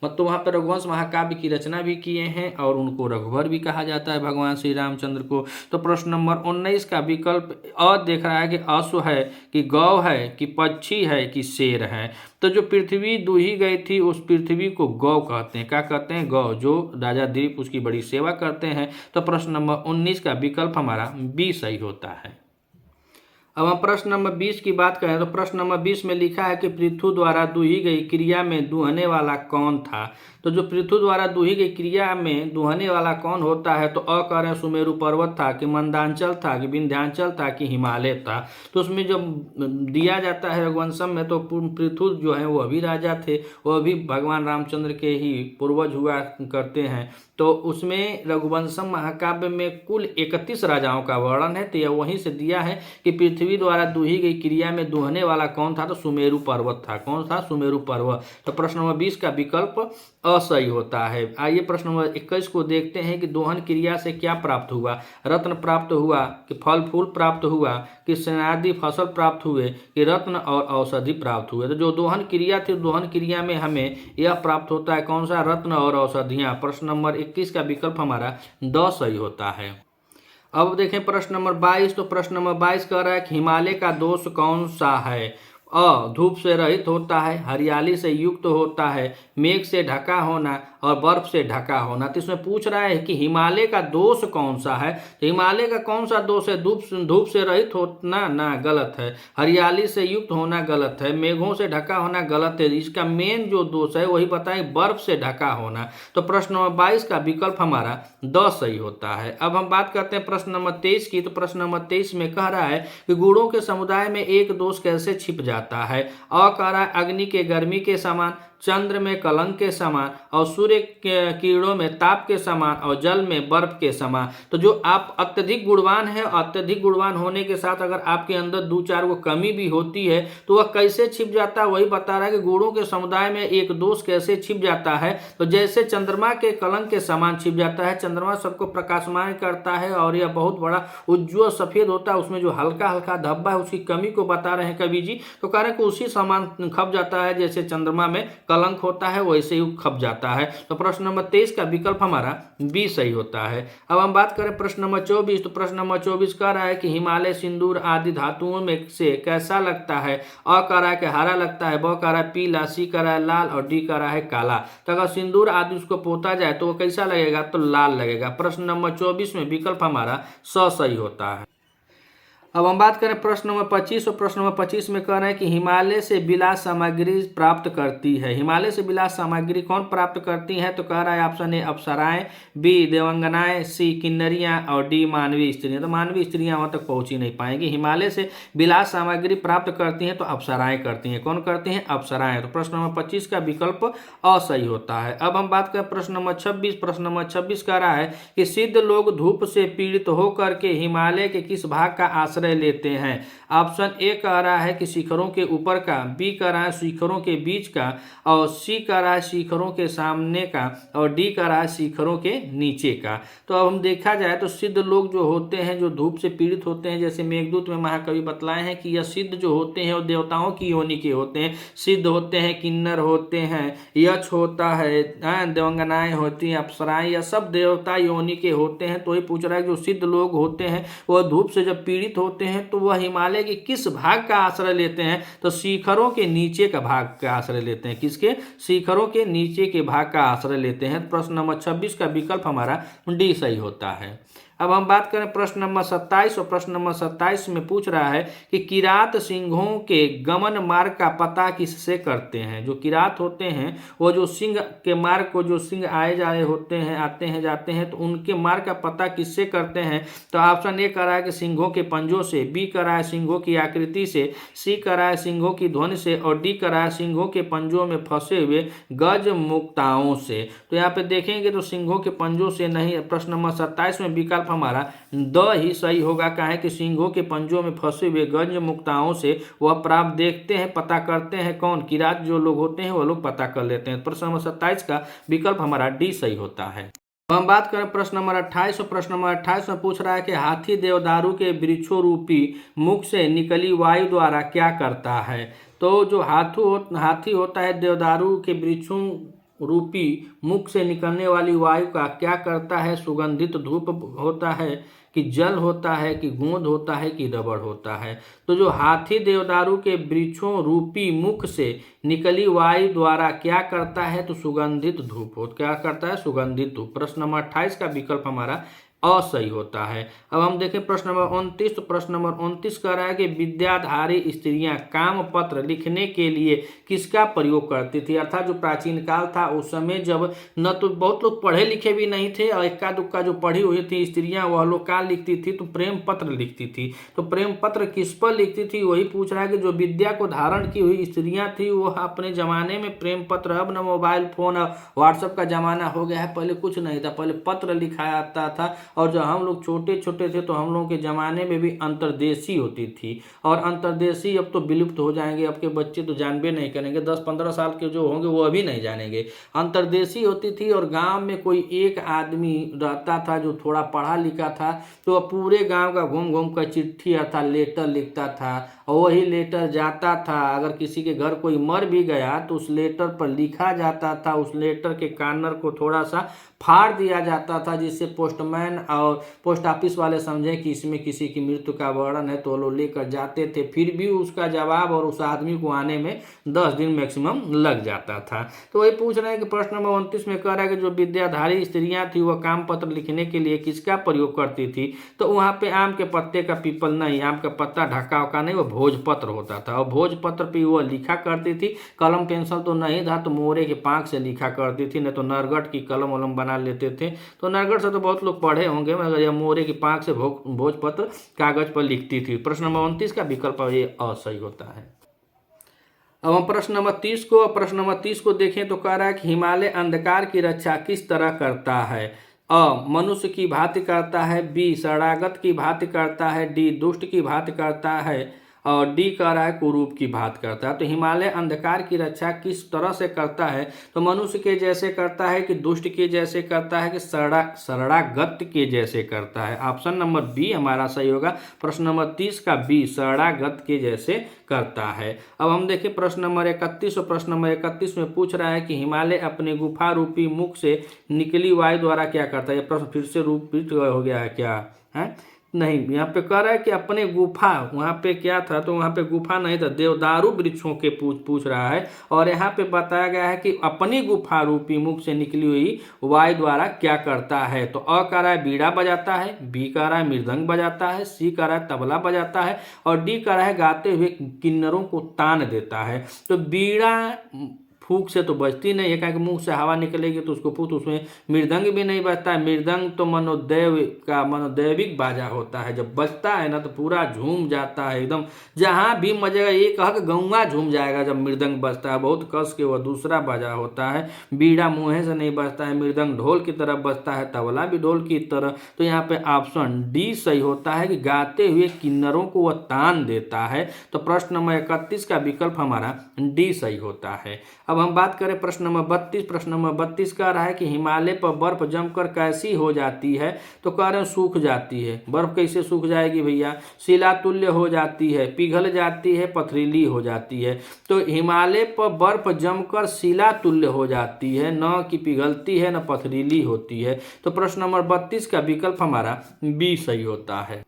मतलब वहाँ पर रघुवंश महाकाव्य की रचना भी किए हैं, और उनको रघुवर भी कहा जाता है भगवान श्री रामचंद्र को। तो प्रश्न नंबर 19 का विकल्प अ देख रहा है कि अश्व है कि गौ है कि पक्षी है कि शेर है? तो जो पृथ्वी दूही गई थी उस पृथ्वी को गौ कहते हैं। क्या कहते हैं? गौ। जो राजा दिलीप उसकी बड़ी सेवा करते हैं। तो प्रश्न नंबर 19 का विकल्प हमारा बी सही होता है। अब हम प्रश्न नंबर 20 की बात करें तो प्रश्न नंबर 20 में लिखा है कि पृथु द्वारा दूही गई क्रिया में दूहने वाला कौन था? तो जो पृथु द्वारा दूही गई क्रिया में दूहने वाला कौन होता है? तो अ कह रहे हैं सुमेरु पर्वत था कि मंदांचल था कि विंध्याचल था कि हिमालय था? तो उसमें जो दिया जाता है रघुवंशम में तो पृथु जो है वह भी राजा थे, वह भी भगवान रामचंद्र के ही पूर्वज हुआ करते हैं। तो उसमें रघुवंशम महाकाव्य में कुल 31 राजाओं का वर्णन है। तो यह वहीं से दिया है कि पृथ्वी द्वारा दूही गई क्रिया में दूहने वाला कौन था? तो सुमेरु पर्वत था। कौन था? सुमेरु पर्वत। तो प्रश्न नंबर 20 का विकल्प असही होता है। आइए प्रश्न नंबर 21 को देखते हैं कि दोहन क्रिया से क्या प्राप्त हुआ? रत्न प्राप्त हुआ कि फल फूल प्राप्त हुआ कि सेनादि फसल प्राप्त हुए कि रत्न और औषधि प्राप्त हुए? तो जो दोहन क्रिया थी, दोहन क्रिया में हमें यह प्राप्त होता है कौन सा? रत्न और औषधियाँ। प्रश्न नंबर 21 का विकल्प हमारा द सही होता है। अब देखें प्रश्न नंबर 22। तो प्रश्न नंबर 22 कह रहा है कि हिमालय का दोष कौन सा है? धूप से रहित होता है, हरियाली से युक्त होता है, मेघ से ढका होना और बर्फ से ढका होना। तो इसमें पूछ रहा है कि हिमालय का दोष कौन सा है? तो हिमालय का कौन सा दोष है? धूप से रहित होना ना, गलत है। हरियाली से युक्त होना, गलत है। मेघों से ढका होना, गलत है। इसका मेन जो दोष है वही बताएं, बर्फ से ढका होना। तो प्रश्न नंबर 22 का विकल्प हमारा द सही होता है। अब हम बात करते हैं प्रश्न नंबर 23 की। तो प्रश्न नंबर 23 में कह रहा है कि गुणों के समुदाय में एक दोष कैसे छिप जाता है? कह रहा है अग्नि के गर्मी के समान, चंद्र में कलंक के समान और सूर्य के किरणों में ताप के समान और जल में बर्फ के समान। तो जो आप अत्यधिक गुणवान है, अत्यधिक गुणवान होने के साथ अगर आपके अंदर दो चार वो कमी भी होती है तो वह कैसे छिप जाता है, वही बता रहा है कि गुणों के समुदाय में एक दोष कैसे छिप जाता है। तो जैसे चंद्रमा के कलंक के समान छिप जाता है। चंद्रमा सबको प्रकाशमान करता है और यह बहुत बड़ा उज्ज्वल सफेद होता है, उसमें जो हल्का हल्का धब्बा है उसकी कमी को बता रहे हैं कवि जी। तो कह रहे हैं कि उसी समान खप जाता है, जैसे चंद्रमा में कलंक होता है वैसे ही खप जाता है। तो प्रश्न नंबर 23 का विकल्प हमारा बी सही होता है। अब हम बात करें प्रश्न नंबर 24। तो प्रश्न नंबर 24 कह रहा है कि हिमालय सिंदूर आदि धातुओं में से कैसा लगता है? कह रहा है कि हरा लगता है, ब कह रहा है पीला, सी कह रहा है लाल और डी कह रहा है काला। तो अगर सिंदूर आदि उसको पोता जाए तो वो कैसा लगेगा? तो लाल लगेगा। प्रश्न नंबर 24 में विकल्प हमारा स सही होता है। अब हम बात करें प्रश्न नंबर 25। और प्रश्न नंबर 25 में कह रहे हैं कि हिमालय से विलास सामग्री प्राप्त करती है। हिमालय से विलास सामग्री कौन प्राप्त करती है? तो कह रहा है ऑप्शन ए अप्सराएं, बी देवंगनाएं, सी किन्नरियां और डी मानवीय स्त्रियां। तो मानवीय स्त्रियां वहां तक पहुंच ही नहीं पाएंगी। हिमालय से विलास सामग्री प्राप्त करती हैं तो अप्सराएं करती हैं। कौन करती हैं? अप्सराएं। तो प्रश्न नंबर 25 का विकल्प असही होता है। अब हम बात करें प्रश्न नंबर 26। प्रश्न नंबर 26 कह रहा है कि सिद्ध लोग धूप से पीड़ित होकर के हिमालय के किस भाग का आश्रय लेते हैं? ऑप्शन ए कह रहा है कि शिखरों के ऊपर का, बी कह रहा है शिखरों के बीच का और सी कह रहा है शिखरों के सामने का और डी कह रहा है शिखरों के नीचे का। तो अब हम देखा जाए तो सिद्ध लोग जो होते हैं, जो धूप से पीड़ित होते हैं, जैसे मेघदूत में महाकवि बतलाए हैं कि यह सिद्ध जो होते हैं वो देवताओं की योनि के होते हैं। सिद्ध होते हैं, किन्नर होते हैं, यक्ष होता है, देवंगनाएं होती हैं, अप्सराएं, यह सब देवता योनि के होते हैं। तो ये पूछ रहा है कि जो सिद्ध लोग होते हैं वह धूप से जब पीड़ित होते हैं तो वह हिमालय के किस भाग का आश्रय लेते हैं? तो शिखरों के नीचे का भाग का आश्रय लेते हैं। किसके? शिखरों के नीचे के भाग का आश्रय लेते हैं। प्रश्न नंबर 26 का विकल्प हमारा डी सही होता है। अब हम बात करें प्रश्न नंबर 27। और प्रश्न नंबर 27 में पूछ रहा है कि किरात सिंहों के गमन मार्ग का पता किससे करते हैं? जो किरात होते हैं वो जो सिंह के मार्ग को, जो सिंह आए जा रहे होते हैं, आते हैं जाते हैं, तो उनके मार्ग का पता किससे करते हैं? तो ऑप्शन ए कह रहा है कि सिंहों के पंजों से, बी कह रहा है सिंहों की आकृति से, सी कह रहा है सिंहों की ध्वनि से और डी कह रहा है सिंहों के पंजों में फंसे हुए गज मुक्ताओं से। तो यहाँ पे देखेंगे तो सिंहों के पंजों से नहीं। प्रश्न नंबर 27 में विकल्प हमारा द ही सही होगा। कहा है कि सिंहों के पंजों में फंसे हुए गज मुक्ताओं से वह प्राप्त देखते हैं, पता करते हैं। कौन? किरात जो लोग होते हैं वो लोग पता कर लेते हैं। प्रश्न नंबर 27 का विकल्प हमारा डी सही होता है। हम बात करें प्रश्न नंबर 28। और प्रश्न नंबर 28 में पूछ रहा है कि हाथी देवदारू के वृक्षों रूपी मुख से निकली वायु द्वारा क्या करता है? तो जो हाथी होता है, देवदारू के वृक्षों रूपी मुख से निकलने वाली वायु का क्या करता है? सुगंधित धूप होता है कि जल होता है कि गोंद होता है कि रबड़ होता है? तो जो हाथी देवदारू के वृक्षों रूपी मुख से निकली वायु द्वारा क्या करता है? तो सुगंधित धूप हो, क्या करता है? सुगंधित धूप। प्रश्न नंबर 28 का विकल्प हमारा असही होता है। अब हम देखें प्रश्न नंबर 29। तो प्रश्न नंबर 29 कह रहा है कि विद्याधारी स्त्रियां काम पत्र लिखने के लिए किसका प्रयोग करती थी? अर्थात जो प्राचीन काल था उस समय जब न तो बहुत लोग पढ़े लिखे भी नहीं थे और इक्का दुक्का जो पढ़ी हुई थी स्त्रियां वह लोग क्या लिखती थी? तो प्रेम पत्र लिखती थी। तो प्रेम पत्र किस पर लिखती थी वही पूछ रहा है कि जो विद्या को धारण की हुई स्त्रियां थी वह अपने जमाने में प्रेम पत्र, अब न मोबाइल फोन और व्हाट्सएप का जमाना हो गया है, पहले कुछ नहीं था, पहले पत्र लिखा जाता था। और जब हम लोग छोटे छोटे थे तो हम लोगों के ज़माने में भी अंतर्देशी होती थी और अंतर्देशी अब तो विलुप्त हो जाएंगे। अब के बच्चे तो जानबे नहीं करेंगे, 10-15 साल के जो होंगे वो अभी नहीं जानेंगे। अंतर्देशी होती थी और गांव में कोई एक आदमी रहता था जो थोड़ा पढ़ा लिखा था, तो वह पूरे गांव का घूम घूम कर चिट्ठी अर्थात लेटर लिखता था और वही लेटर जाता था। अगर किसी के घर कोई मर भी गया तो उस लेटर पर लिखा जाता था, उस लेटर के कार्नर को थोड़ा सा फाड़ दिया जाता था जिससे पोस्टमैन और पोस्ट ऑफिस वाले समझे कि इसमें किसी की मृत्यु का वर्णन है तो लोग लेकर जाते थे, फिर भी उसका जवाब और उस आदमी को आने में 10 दिन मैक्सिमम लग जाता था। तो वही पूछ रहे हैं कि प्रश्न नंबर 29 में कह रहा है कि जो विद्याधारी स्त्रियां थी वह काम पत्र लिखने के लिए किसका प्रयोग करती थी, तो वहाँ पे आम के पत्ते का, पीपल नहीं, आम का पत्ता ढका उका नहीं, वो भोजपत्र होता था और भोजपत्र पे वो लिखा करती थी। कलम पेंसिल तो नहीं था तो मोरे के पांख से लिखा करती थी, नहीं तो नरगट की कलम वलम बना लेते थे। तो नरगट से तो बहुत लोग पढ़े होंगे, मगर यह मोरे की पांख से भोजपत्र कागज पर लिखती थी। प्रश्न नंबर 29 का विकल्प ये असही होता है। अब हम प्रश्न नंबर 30 को देखें तो कह रहा है कि हिमालय अंधकार की रक्षा किस तरह करता है। मनुष्य की भांति करता है, बी शरणागत की भांति करता है, डी दुष्ट की भांति करता है और डी कह रहा है कुरूप की भांति करता है। तो हिमालय अंधकार की रक्षा किस तरह से करता है, तो मनुष्य के जैसे करता है कि दुष्ट के जैसे करता है कि शरणागत के जैसे करता है। ऑप्शन नंबर बी हमारा सही होगा। प्रश्न नंबर 30 का बी शरणागत के जैसे करता है। अब हम देखें प्रश्न नंबर 31 और प्रश्न नंबर 31 में पूछ रहा है कि हिमालय अपने गुफा रूपी मुख से निकली वायु द्वारा क्या करता है। ये प्रश्न फिर से रिपीट हो गया है क्या है? नहीं, यहाँ पे कह रहा है कि अपने गुफा, वहाँ पे क्या था, तो वहाँ पे गुफा नहीं था, देवदारू वृक्षों के पूछ रहा है। और यहाँ पे बताया गया है कि अपनी गुफा रूपी मुख से निकली हुई वायु द्वारा क्या करता है। तो अ कह रहा है बीड़ा बजाता है, बी कह रहा है मृदंग बजाता है, सी कह रहा है तबला बजाता है और डी कह रहा है गाते हुए किन्नरों को तान देता है। तो बीड़ा फूंक से तो बजती नहीं है, क्योंकि मुंह से हवा निकलेगी तो उसको फूंक, उसमें मृदंग भी नहीं बजता है। मृदंग तो मनोदैविक बाजा होता है, जब बजता है ना तो पूरा झूम जाता है एकदम, जहाँ भी मजेगा, ये कहा कि गौवा झूम जाएगा जब मृदंग बजता है, बहुत कस के वह दूसरा बाजा होता है। बीड़ा मुँह से नहीं बजता है, मृदंग ढोल की तरह बजता है, तबला भी ढोल की तरह। तो यहाँ पे ऑप्शन डी सही होता है कि गाते हुए किन्नरों को वह तान देता है। तो प्रश्न नंबर 31 का विकल्प हमारा डी सही होता है। अब हम बात करें प्रश्न नंबर 32। प्रश्न नंबर 32 कह रहा है कि हिमालय पर बर्फ जमकर कैसी हो जाती है, तो कह रहे हैं सूख जाती है। बर्फ कैसे सूख जाएगी भैया? शिलातुल्य हो जाती है, पिघल जाती है, पथरीली हो जाती है। तो हिमालय पर बर्फ जमकर शिलातुल्य हो जाती है, न कि पिघलती है न पथरीली होती है। तो प्रश्न नंबर 32 का विकल्प हमारा बी सही होता है।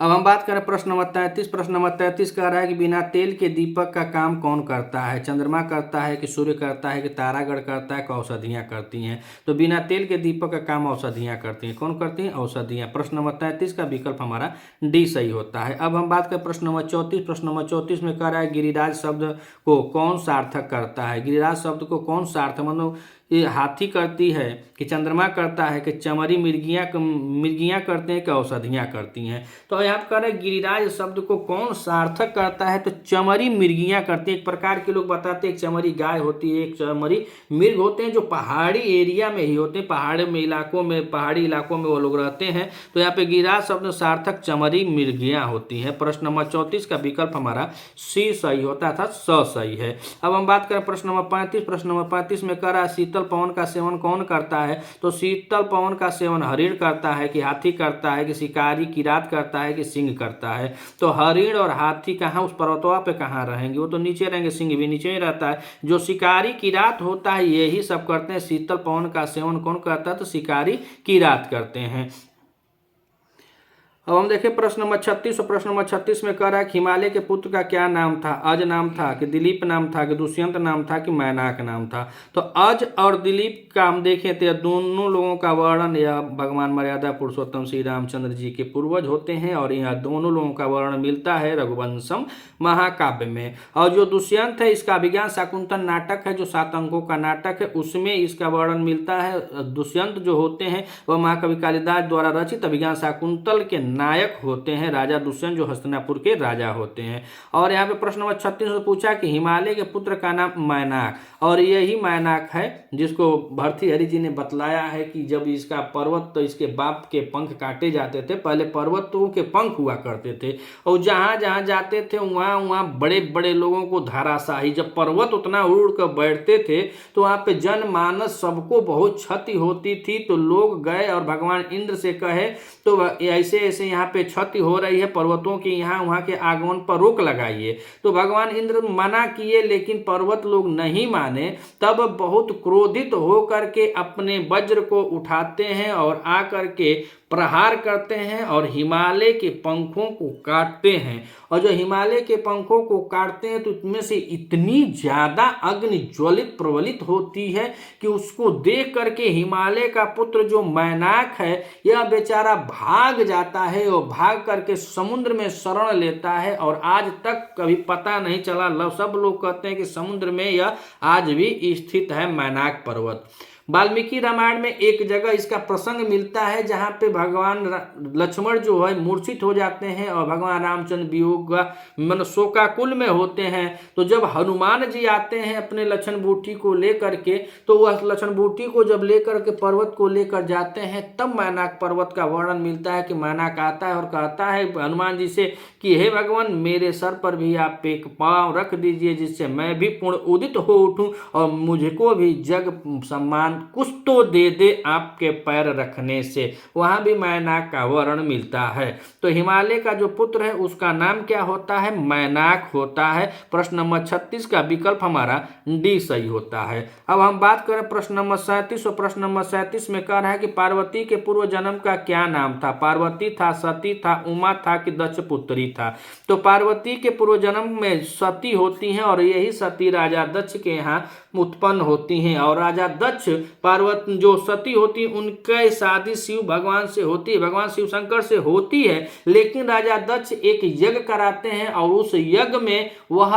अब हम बात करें प्रश्न नंबर 33। प्रश्न नंबर 33 कह रहा है कि बिना तेल के दीपक का काम कौन करता है? चंद्रमा करता है कि सूर्य करता है कि तारागढ़ करता है कि औषधियाँ करती हैं? तो बिना तेल के दीपक का काम औषधियाँ करती हैं। कौन करती हैं? औषधियाँ। प्रश्न नंबर 33 का विकल्प हमारा डी सही होता है। अब हम बात करें प्रश्न नंबर 34। प्रश्न नंबर 34 में कह रहा है गिरिराज शब्द को कौन सार्थक करता है? गिरिराज शब्द को कौन सार्थक, मतलब ये हाथी करती है कि चंद्रमा करता है कि चमरी मिर्गियाँ करते हैं कि औषधियाँ करती हैं? तो यहाँ पर कह रहे हैं गिरिराज शब्द को कौन सार्थक करता है, तो चमरी मिर्गियाँ करती हैं। एक प्रकार के लोग बताते हैं एक चमरी गाय होती है, एक चमरी मिर्ग होते हैं, जो पहाड़ी एरिया में ही होते हैं, पहाड़ी इलाकों में वो लोग रहते हैं। तो यहाँ पे गिरिराज शब्द सार्थक चमरी मिर्गियाँ होती हैं। प्रश्न नंबर 34 का विकल्प हमारा सी सही होता है, अर्थात स सही है। अब हम बात करें प्रश्न नंबर 35। प्रश्न नंबर 35 में कह रहा है शीतल पवन का सेवन कौन करता है? तो शीतल पवन का सेवन हरिण करता है कि हाथी करता है कि शिकारी किरात करता है कि सिंह करता है? तो हरिण और हाथी कहाँ उस पर्वतवा पे कहाँ रहेंगे, वो तो नीचे रहेंगे, सिंह भी नीचे ही रहता है। जो शिकारी किरात होता है यही सब करते हैं। शीतल पवन का सेवन कौन करता है? तो शिकारी किरात करते हैं। अब हम देखें प्रश्न नंबर 36। और प्रश्न नंबर 36 में कह रहा है कि हिमालय के पुत्र का क्या नाम था? अज नाम था कि दिलीप नाम था कि दुष्यंत नाम था कि मैनाक नाम था? तो अज और दिलीप का हम देखें तो दोनों लोगों का वर्णन यह भगवान मर्यादा पुरुषोत्तम श्री रामचंद्र जी के पूर्वज होते हैं और यह दोनों लोगों का वर्णन मिलता है रघुवंशम महाकाव्य में। और जो दुष्यंत है इसका अभिज्ञान शाकुंतल नाटक है, जो 7 अंकों का नाटक है, उसमें इसका वर्णन मिलता है। दुष्यंत जो होते हैं वह महाकवि कालिदास द्वारा रचित अभिज्ञान शाकुंतल के नायक होते हैं, राजा दुष्यंत जो हस्तिनापुर के राजा होते हैं। और यहाँ पे प्रश्न नंबर 36 में पूछा कि हिमालय के पुत्र का नाम मैनाक, और यही मैनाक है जिसको भर्तृहरि जी ने बतलाया है कि जब इसका पर्वत, तो इसके बाप के पंख काटे जाते थे। पहले पर्वतों के पंख हुआ करते थे और जहाँ जहाँ जाते थे वहाँ बड़े बड़े लोगों को धराशाही, जब पर्वत उतना उड़ कर बैठते थे तो वहाँ पे जनमानस सबको बहुत क्षति होती थी। तो लोग गए और भगवान इंद्र से कहे तो ऐसे ऐसे यहाँ पे क्षति हो रही है पर्वतों की, यहाँ वहाँ के आगमन पर रोक लगाइए। तो भगवान इंद्र मना किए लेकिन पर्वत लोग नहीं माने। तब बहुत क्रोधित होकर के अपने वज्र को उठाते हैं और आकर के प्रहार करते हैं और हिमालय के पंखों को काटते हैं। और जो हिमालय के पंखों को काटते हैं तो इसमें से इतनी ज़्यादा अग्नि ज्वलित प्रवलित होती है कि उसको देख करके हिमालय का पुत्र जो मैनाक है यह बेचारा भाग जाता है और भाग करके समुद्र में शरण लेता है। और आज तक कभी पता नहीं चला, सब लोग कहते हैं कि समुद्र में यह आज भी स्थित है मैनाक पर्वत। वाल्मीकि रामायण में एक जगह इसका प्रसंग मिलता है जहाँ पे भगवान लक्ष्मण जो है मूर्छित हो जाते हैं और भगवान रामचंद्र वियोग मन शोकाकुल में होते हैं। तो जब हनुमान जी आते हैं अपने लक्षण बूटी को लेकर के, तो वह लक्षण बूटी को जब लेकर के पर्वत को लेकर जाते हैं तब मैनाक पर्वत का वर्णन मिलता है कि मैनाक आता है और कहता है हनुमान जी से कि हे भगवान, मेरे सर पर भी आप एक पाँव रख दीजिए जिससे मैं भी पूर्ण उदित हो उठूं और मुझको भी जग सम्मान कुछ तो दे दे आपके पैर रखने से। वहां भी मैनाक का वर्णन मिलता है। तो हिमालय का जो पुत्र है उसका नाम क्या होता है? मैनाक होता है। प्रश्न नंबर 36 का विकल्प हमारा डी सही होता है। अब हम बात करें प्रश्न नंबर 37। और प्रश्न नंबर 37 में कह रहा है कि पार्वती के पूर्व जन्म का क्या नाम था? पार्वती था, सती था, उमा था कि दक्ष पुत्री था? तो पार्वती के पूर्व जन्म में सती होती हैं और यही सती राजा दक्ष के यहाँ उत्पन्न होती हैं। और राजा दक्ष पार्वती जो सती होती उनके शादी शिव भगवान से होती है, भगवान शिव शंकर से होती है। लेकिन राजा दक्ष एक यज्ञ कराते हैं और उस यज्ञ में वह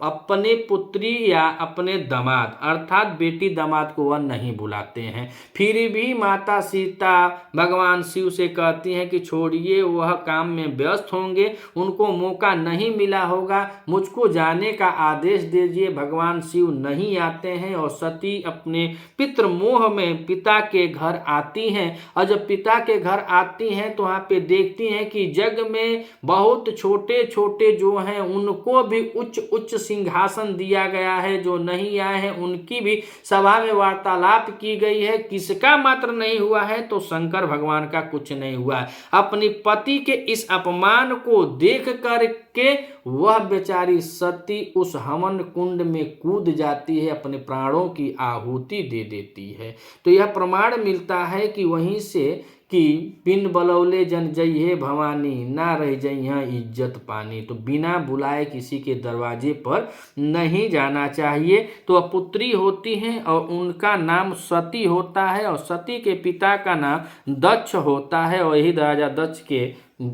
अपने पुत्री या अपने दामाद अर्थात बेटी दामाद को वह नहीं बुलाते हैं। फिर भी माता सीता भगवान शिव से कहती हैं कि छोड़िए, वह काम में व्यस्त होंगे, उनको मौका नहीं मिला होगा, मुझको जाने का आदेश दीजिए। भगवान शिव नहीं आते हैं और सती अपने पितृ मोह में पिता के घर आती हैं। और जब पिता के घर आती हैं तो वहाँ पे देखती हैं कि जग में बहुत छोटे छोटे जो हैं उनको भी उच्च उच्च सिंहासन दिया गया है, जो नहीं आए हैं उनकी भी सभा में वार्तालाप की गई है। किसका मात्र नहीं हुआ है? तो शंकर भगवान का कुछ नहीं हुआ है। अपनी पति के इस अपमान को देख करके वह बेचारी सती उस हवन कुंड में कूद जाती है, अपने प्राणों की आहुति दे देती है। तो यह प्रमाण मिलता है कि वहीं से कि बिन बलौले जन जइहे भवानी, ना रह जइहा इज्जत पानी। तो बिना बुलाए किसी के दरवाजे पर नहीं जाना चाहिए। तो पुत्री होती हैं और उनका नाम सती होता है और सती के पिता का नाम दक्ष होता है और यही राजा दक्ष के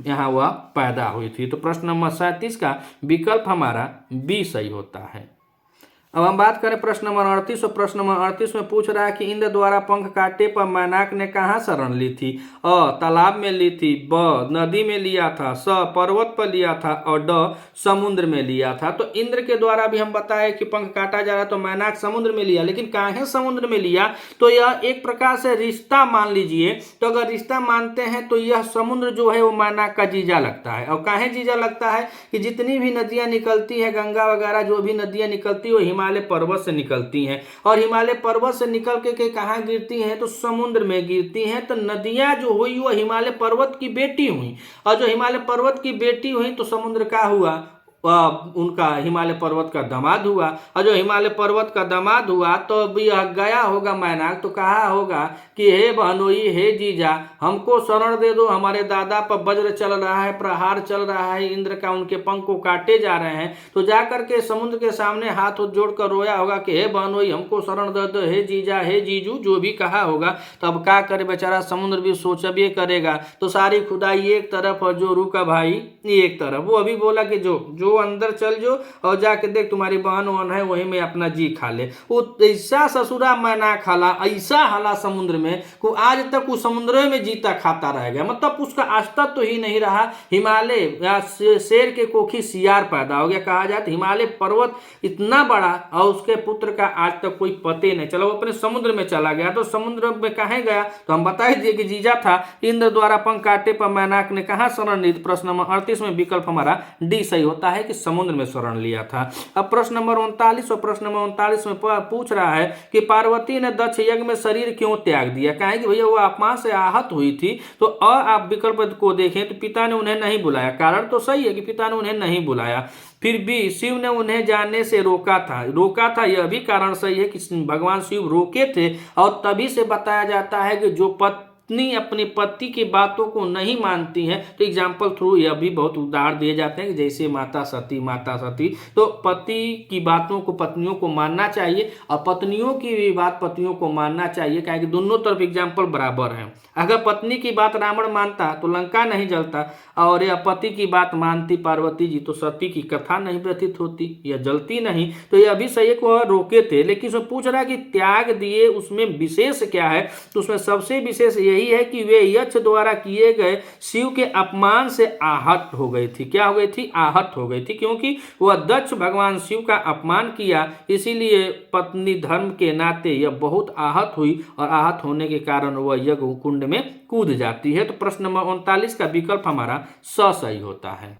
यहाँ वह पैदा हुई थी। तो प्रश्न नंबर 37 का विकल्प हमारा बी सही होता है। अब हम बात करें प्रश्न नंबर 38। और प्रश्न नंबर 38 में पूछ रहा है कि इंद्र द्वारा पंख काटे पर मैनाक ने कहाँ शरण ली थी? अ तालाब में ली थी, ब नदी में लिया था, स पर्वत पर लिया था और ड समुद्र में लिया था। तो इंद्र के द्वारा भी हम बताए कि पंख काटा जा रहा तो मैनाक समुद्र में लिया, लेकिन काहे समुद्र में लिया? तो यह एक प्रकार से रिश्ता मान लीजिए। तो अगर रिश्ता मानते हैं तो यह समुद्र जो है वो मैनाक का जीजा लगता है। और काहे जीजा लगता है? कि जितनी भी नदियां निकलती है, गंगा वगैरह जो भी नदियां निकलती है हिमालय पर्वत से निकलती हैं और हिमालय पर्वत से निकल के कहाँ गिरती हैं? तो समुद्र में गिरती हैं। तो नदियां जो हुई वो हिमालय पर्वत की बेटी हुई और जो हिमालय पर्वत की बेटी हुई तो समुद्र का हुआ उनका हिमालय पर्वत का दामाद हुआ। और जो हिमालय पर्वत का दामाद हुआ तो अब यह गया होगा मैनाक, तो कहा होगा कि हे बहनोई, हे जीजा, हमको शरण दे दो, हमारे दादा पर वज्र चल रहा है, प्रहार चल रहा है, इंद्र का उनके पंख को काटे जा रहे हैं। तो जाकर के समुद्र के सामने हाथ जोड़कर रोया होगा कि हे बहनोई, हमको शरण दे दो, हे जीजा, हे जीजू, जो भी कहा होगा। तब क्या करे बेचारा समुद्र भी सोचबे करेगा। तो सारी खुदाई एक तरफ और जो रुका भाई एक तरफ। वो अभी बोला कि जो अंदर चल जो और जाके देख तुम्हारी बहन वहन है वहीं में अपना जी खा ले। वो ऐसा ससुरा मैनाक हाला, ऐसा हाला समुद्र में को आज तक वो समुद्र में जीता खाता रह गया। मतलब उसका अस्तित्व तो ही नहीं रहा। हिमालय या शेर के कोखी सियार पैदा हो गया कहा जाता। हिमालय पर्वत इतना बड़ा और उसके पुत्र का आज तक कोई पते नहीं चला। वो अपने समुद्र में चला गया। तो समुद्र में कहाँ गया? तो हम बता दिए कि जीजा था। इंद्र द्वारा पंख काटे पर मैनाक ने कहा शरण ली? प्रश्न नंबर 38 में विकल्प हमारा डी सही होता है कि समुद्र में शरण लिया था। अब प्रश्न नंबर 39 और प्रश्न नंबर 39 में पूछ रहा है कि पार्वती ने दक्ष यज्ञ में शरीर क्यों त्याग दिया? कहा कि भैया वो अपमान से आहत हुई थी। तो आप विकल्प को देखें तो पिता ने उन्हें नहीं बुलाया। कारण तो सही है कि पिता ने उन्हें नहीं बुलाया, फिर भी शिव ने उन्हें जाने से रोका था। यह भी कारण सही है कि भगवान शिव रोके थे और तभी से बताया जाता है कि जो पत्नी अपने पति की बातों को नहीं मानती है, तो एग्जाम्पल थ्रू यह भी बहुत उदाहरण दिए जाते हैं, जैसे माता सती। तो पति की बातों को पत्नियों को मानना चाहिए और पत्नियों की भी बात पतियों को मानना चाहिए, क्योंकि दोनों तरफ एग्जाम्पल बराबर हैं। अगर पत्नी की बात रावण मानता तो लंका नहीं जलता, और यह पति की बात मानती पार्वती जी तो सती की कथा नहीं व्यतीत होती, यह जलती नहीं। तो यह भी सही को रोके थे, लेकिन उसमें पूछ रहा है कि त्याग दिए उसमें विशेष क्या है, तो उसमें सबसे विशेष यही है कि वे यक्ष द्वारा किए गए शिव के अपमान से आहत हो गई थी। क्या हो गई थी? आहत हो गई थी, क्योंकि वह दक्ष भगवान शिव का अपमान किया, इसीलिए पत्नी धर्म के नाते यह बहुत आहत हुई, और आहत होने के कारण वह यज्ञ कुंड में कूद जाती है। तो प्रश्न नंबर 39 का विकल्प हमारा स सही होता है।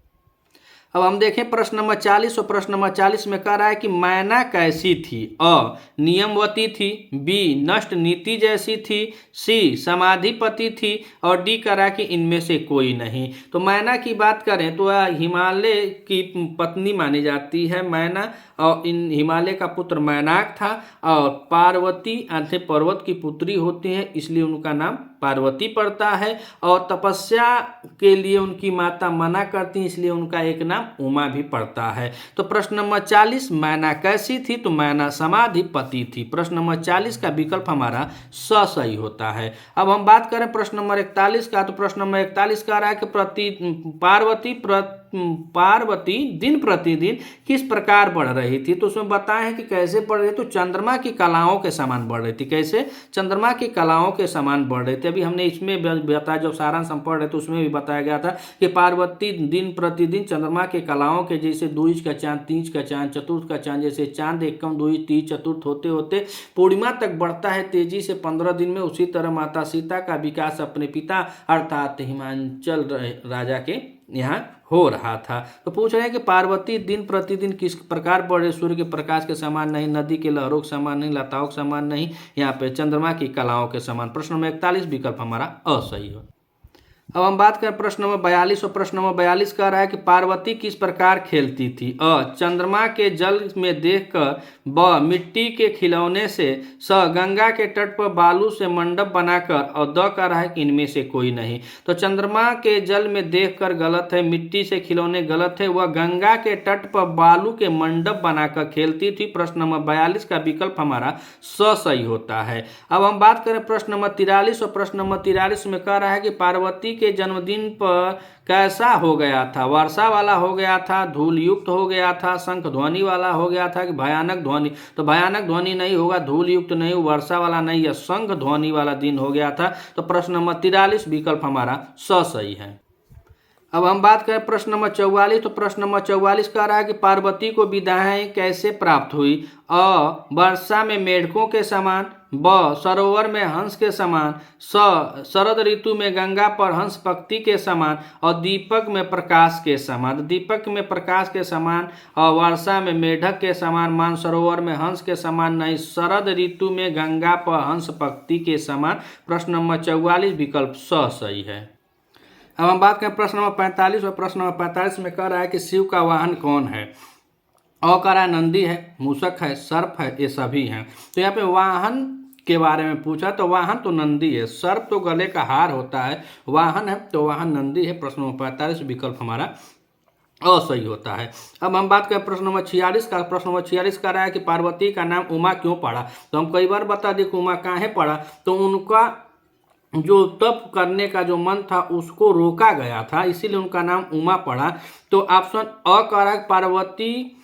अब हम देखें प्रश्न नंबर 40, और प्रश्न नंबर 40 में कह रहा है कि मैना कैसी थी? अ नियमवती थी, बी नष्ट नीति जैसी थी, सी समाधिपति थी, और डी कह रहा है कि इनमें से कोई नहीं। तो मैना की बात करें तो वह हिमालय की पत्नी मानी जाती है मैना, और इन हिमालय का पुत्र मैनाक था, और पार्वती अंत पर्वत की पुत्री होती है, इसलिए उनका नाम पार्वती पड़ता है, और तपस्या के लिए उनकी माता मना करती है, इसलिए उनका एक नाम उमा भी पड़ता है। तो प्रश्न नंबर 40 मैना कैसी थी? तो मैना समाधिपति थी। प्रश्न नंबर 40 का विकल्प हमारा स सही होता है। अब हम बात करें प्रश्न नंबर 41 का, तो प्रश्न नंबर 41 कह रहा है कि पार्वती दिन प्रतिदिन किस प्रकार बढ़ रही थी? तो उसमें बताया है कि कैसे बढ़ रही थी, तो चंद्रमा की कलाओं के समान बढ़ रही थी। कैसे? चंद्रमा की कलाओं के समान बढ़ रही थी। अभी हमने इसमें बताया, जब सारांश हम पढ़ रहे थे उसमें भी बताया गया था कि पार्वती दिन प्रतिदिन चंद्रमा के कलाओं के जैसे 2 इंच का चांद, 3 इंच का चांद, चतुर्थ का चांद, जैसे चांद एकम 2 इंच 3 चतुर्थ होते होते पूर्णिमा तक बढ़ता है तेजी से 15 दिन में, उसी तरह माता सीता का विकास अपने पिता अर्थात हिमांचल राजा के यहाँ हो रहा था। तो पूछ रहे हैं कि पार्वती दिन प्रतिदिन किस प्रकार बढ़ रही? सूर्य के प्रकाश के समान नहीं, नदी के लहरों के समान नहीं, लताओं के समान नहीं, यहाँ पे चंद्रमा की कलाओं के समान। प्रश्न नंबर 41 विकल्प हमारा असही हो। अब हम बात करें प्रश्न नंबर 42, और प्रश्न नंबर 42 कह रहा है कि पार्वती किस प्रकार खेलती थी? अ चंद्रमा के जल में देखकर, ब मिट्टी के खिलौने से, स गंगा के तट पर बालू से मंडप बनाकर, और द कह रहा है कि इनमें से कोई नहीं। तो चंद्रमा के जल में देखकर गलत है, मिट्टी से खिलौने गलत है, वह गंगा के तट पर बालू के मंडप बनाकर खेलती थी। प्रश्न नंबर 42 का विकल्प हमारा स सही होता है। अब हम बात करें प्रश्न नंबर 43, और प्रश्न नंबर 43 में कह रहा है कि पार्वती के जन्मदिन पर कैसा हो गया था? वर्षा वाला हो गया था, धूल युक्त हो गया था, शंख ध्वनि वाला हो गया था, कि भयानक ध्वनि? तो भयानक ध्वनि नहीं होगा, धूल युक्त नहीं, वर्षा वाला नहीं, या शंख ध्वनि वाला दिन हो गया था। तो प्रश्न नंबर 43 विकल्प हमारा स सही है। अब हम बात करें प्रश्न नंबर 44, तो प्रश्न नंबर 44 कह रहा है कि पार्वती को विदाएं कैसे प्राप्त हुई? अ वर्षा में मेढकों के समान, ब सरोवर में हंस के समान, स शरद ऋतु में गंगा पर हंस पक्षी के समान, और दीपक में प्रकाश के समान। दीपक में प्रकाश के समान और वर्षा में मेढक के समान, मानसरोवर में हंस के समान नहीं, शरद ऋतु में गंगा पर हंस पक्षी के समान। प्रश्न नंबर 44 विकल्प स सही है। अब हम बात करें प्रश्न नंबर 45, और प्रश्न नंबर 45 में कह रहा है कि शिव का वाहन कौन है? अ कह रहा है नंदी है, मूषक है, सर्प है, ये सभी हैं। तो यहाँ पे वाहन के बारे में पूछा, तो वाहन तो नंदी है, सर्प तो गले का हार होता है, वाहन है तो वाहन नंदी है। प्रश्न नंबर 45 विकल्प हमारा असही होता है। अब हम बात करें प्रश्न नंबर 46 का। प्रश्न नंबर 46 कह रहा है कि पार्वती का नाम उमा क्यों पड़ा? तो हम कई बार बता दें कि उमा काहे पड़ा, तो उनका जो तप करने का जो मन था उसको रोका गया था, इसीलिए उनका नाम उमा पड़ा। तो ऑप्शन अ कह रहा है पार्वती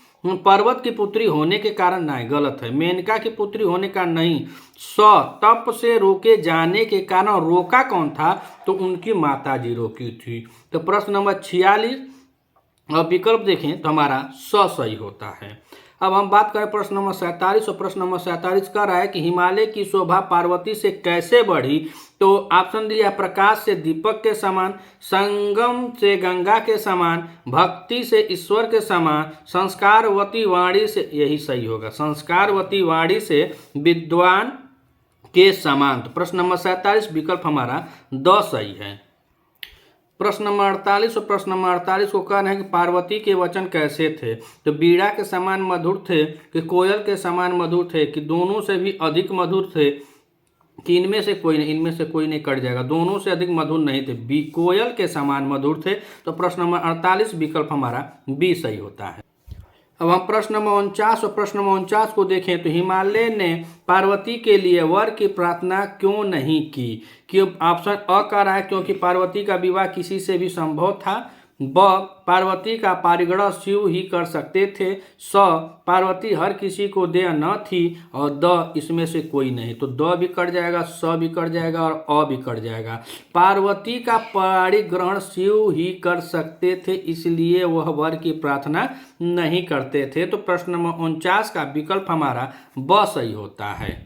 पर्वत की पुत्री होने के कारण नहीं, गलत है। मेनका की पुत्री होने का नहीं। स तप से रोके जाने के कारण, रोका कौन था? तो उनकी माता जी रोकी थी। तो प्रश्न नंबर 46 और विकल्प देखें तो हमारा स सही होता है। अब हम बात करें प्रश्न नंबर 47, और प्रश्न नंबर 47 कह रहा है कि हिमालय की शोभा पार्वती से कैसे बढ़ी? तो ऑप्शन दिया है प्रकाश से दीपक के समान, संगम से गंगा के समान, भक्ति से ईश्वर के समान, संस्कारवती वाणी से, यही सही होगा, संस्कारवती वाणी से विद्वान के समान। तो प्रश्न नंबर 47 विकल्प हमारा द सही है। प्रश्न नंबर 48, और प्रश्न नंबर 48 को कहना है कि पार्वती के वचन कैसे थे? तो बीड़ा के समान मधुर थे, कि कोयल के समान मधुर थे, कि दोनों से भी अधिक मधुर थे, कि इनमें से कोई नहीं, इनमें से कोई नहीं, कट जाएगा। दोनों से अधिक मधुर नहीं थे, बी कोयल के समान मधुर थे। तो प्रश्न नंबर 48 विकल्प हमारा बी सही होता है। अब हम प्रश्न नंबर 49 और प्रश्न नंबर 49 को देखें तो हिमालय ने पार्वती के लिए वर की प्रार्थना क्यों नहीं की? क्यों? ऑप्शन अ कह रहा है क्योंकि पार्वती का विवाह किसी से भी संभव था। ब पार्वती का परिग्रह शिव ही कर सकते थे। स पार्वती हर किसी को देय न थी। और द इसमें से कोई नहीं। तो द भी कट जाएगा, स भी कट जाएगा और अ भी कट जाएगा। पार्वती का परिग्रहण शिव ही कर सकते थे, इसलिए वह वर की प्रार्थना नहीं करते थे। तो प्रश्न नंबर 49 का विकल्प हमारा ब सही होता है।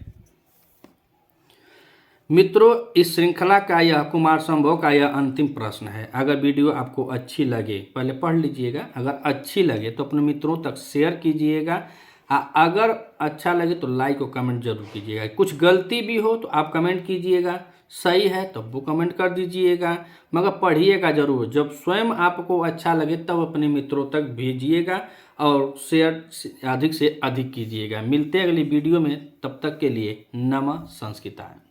मित्रों, इस श्रृंखला का यह कुमार संभव का यह अंतिम प्रश्न है। अगर वीडियो आपको अच्छी लगे, पहले पढ़ लीजिएगा, अगर अच्छी लगे तो अपने मित्रों तक शेयर कीजिएगा। अगर अच्छा लगे तो लाइक और कमेंट जरूर कीजिएगा। कुछ गलती भी हो तो आप कमेंट कीजिएगा, सही है तो वो कमेंट कर दीजिएगा, मगर पढ़िएगा जरूर। जब स्वयं आपको अच्छा लगे तब अपने मित्रों तक भेजिएगा और शेयर अधिक से अधिक कीजिएगा। मिलते हैं अगली वीडियो में, तब तक के लिए नमः संस्कृताय।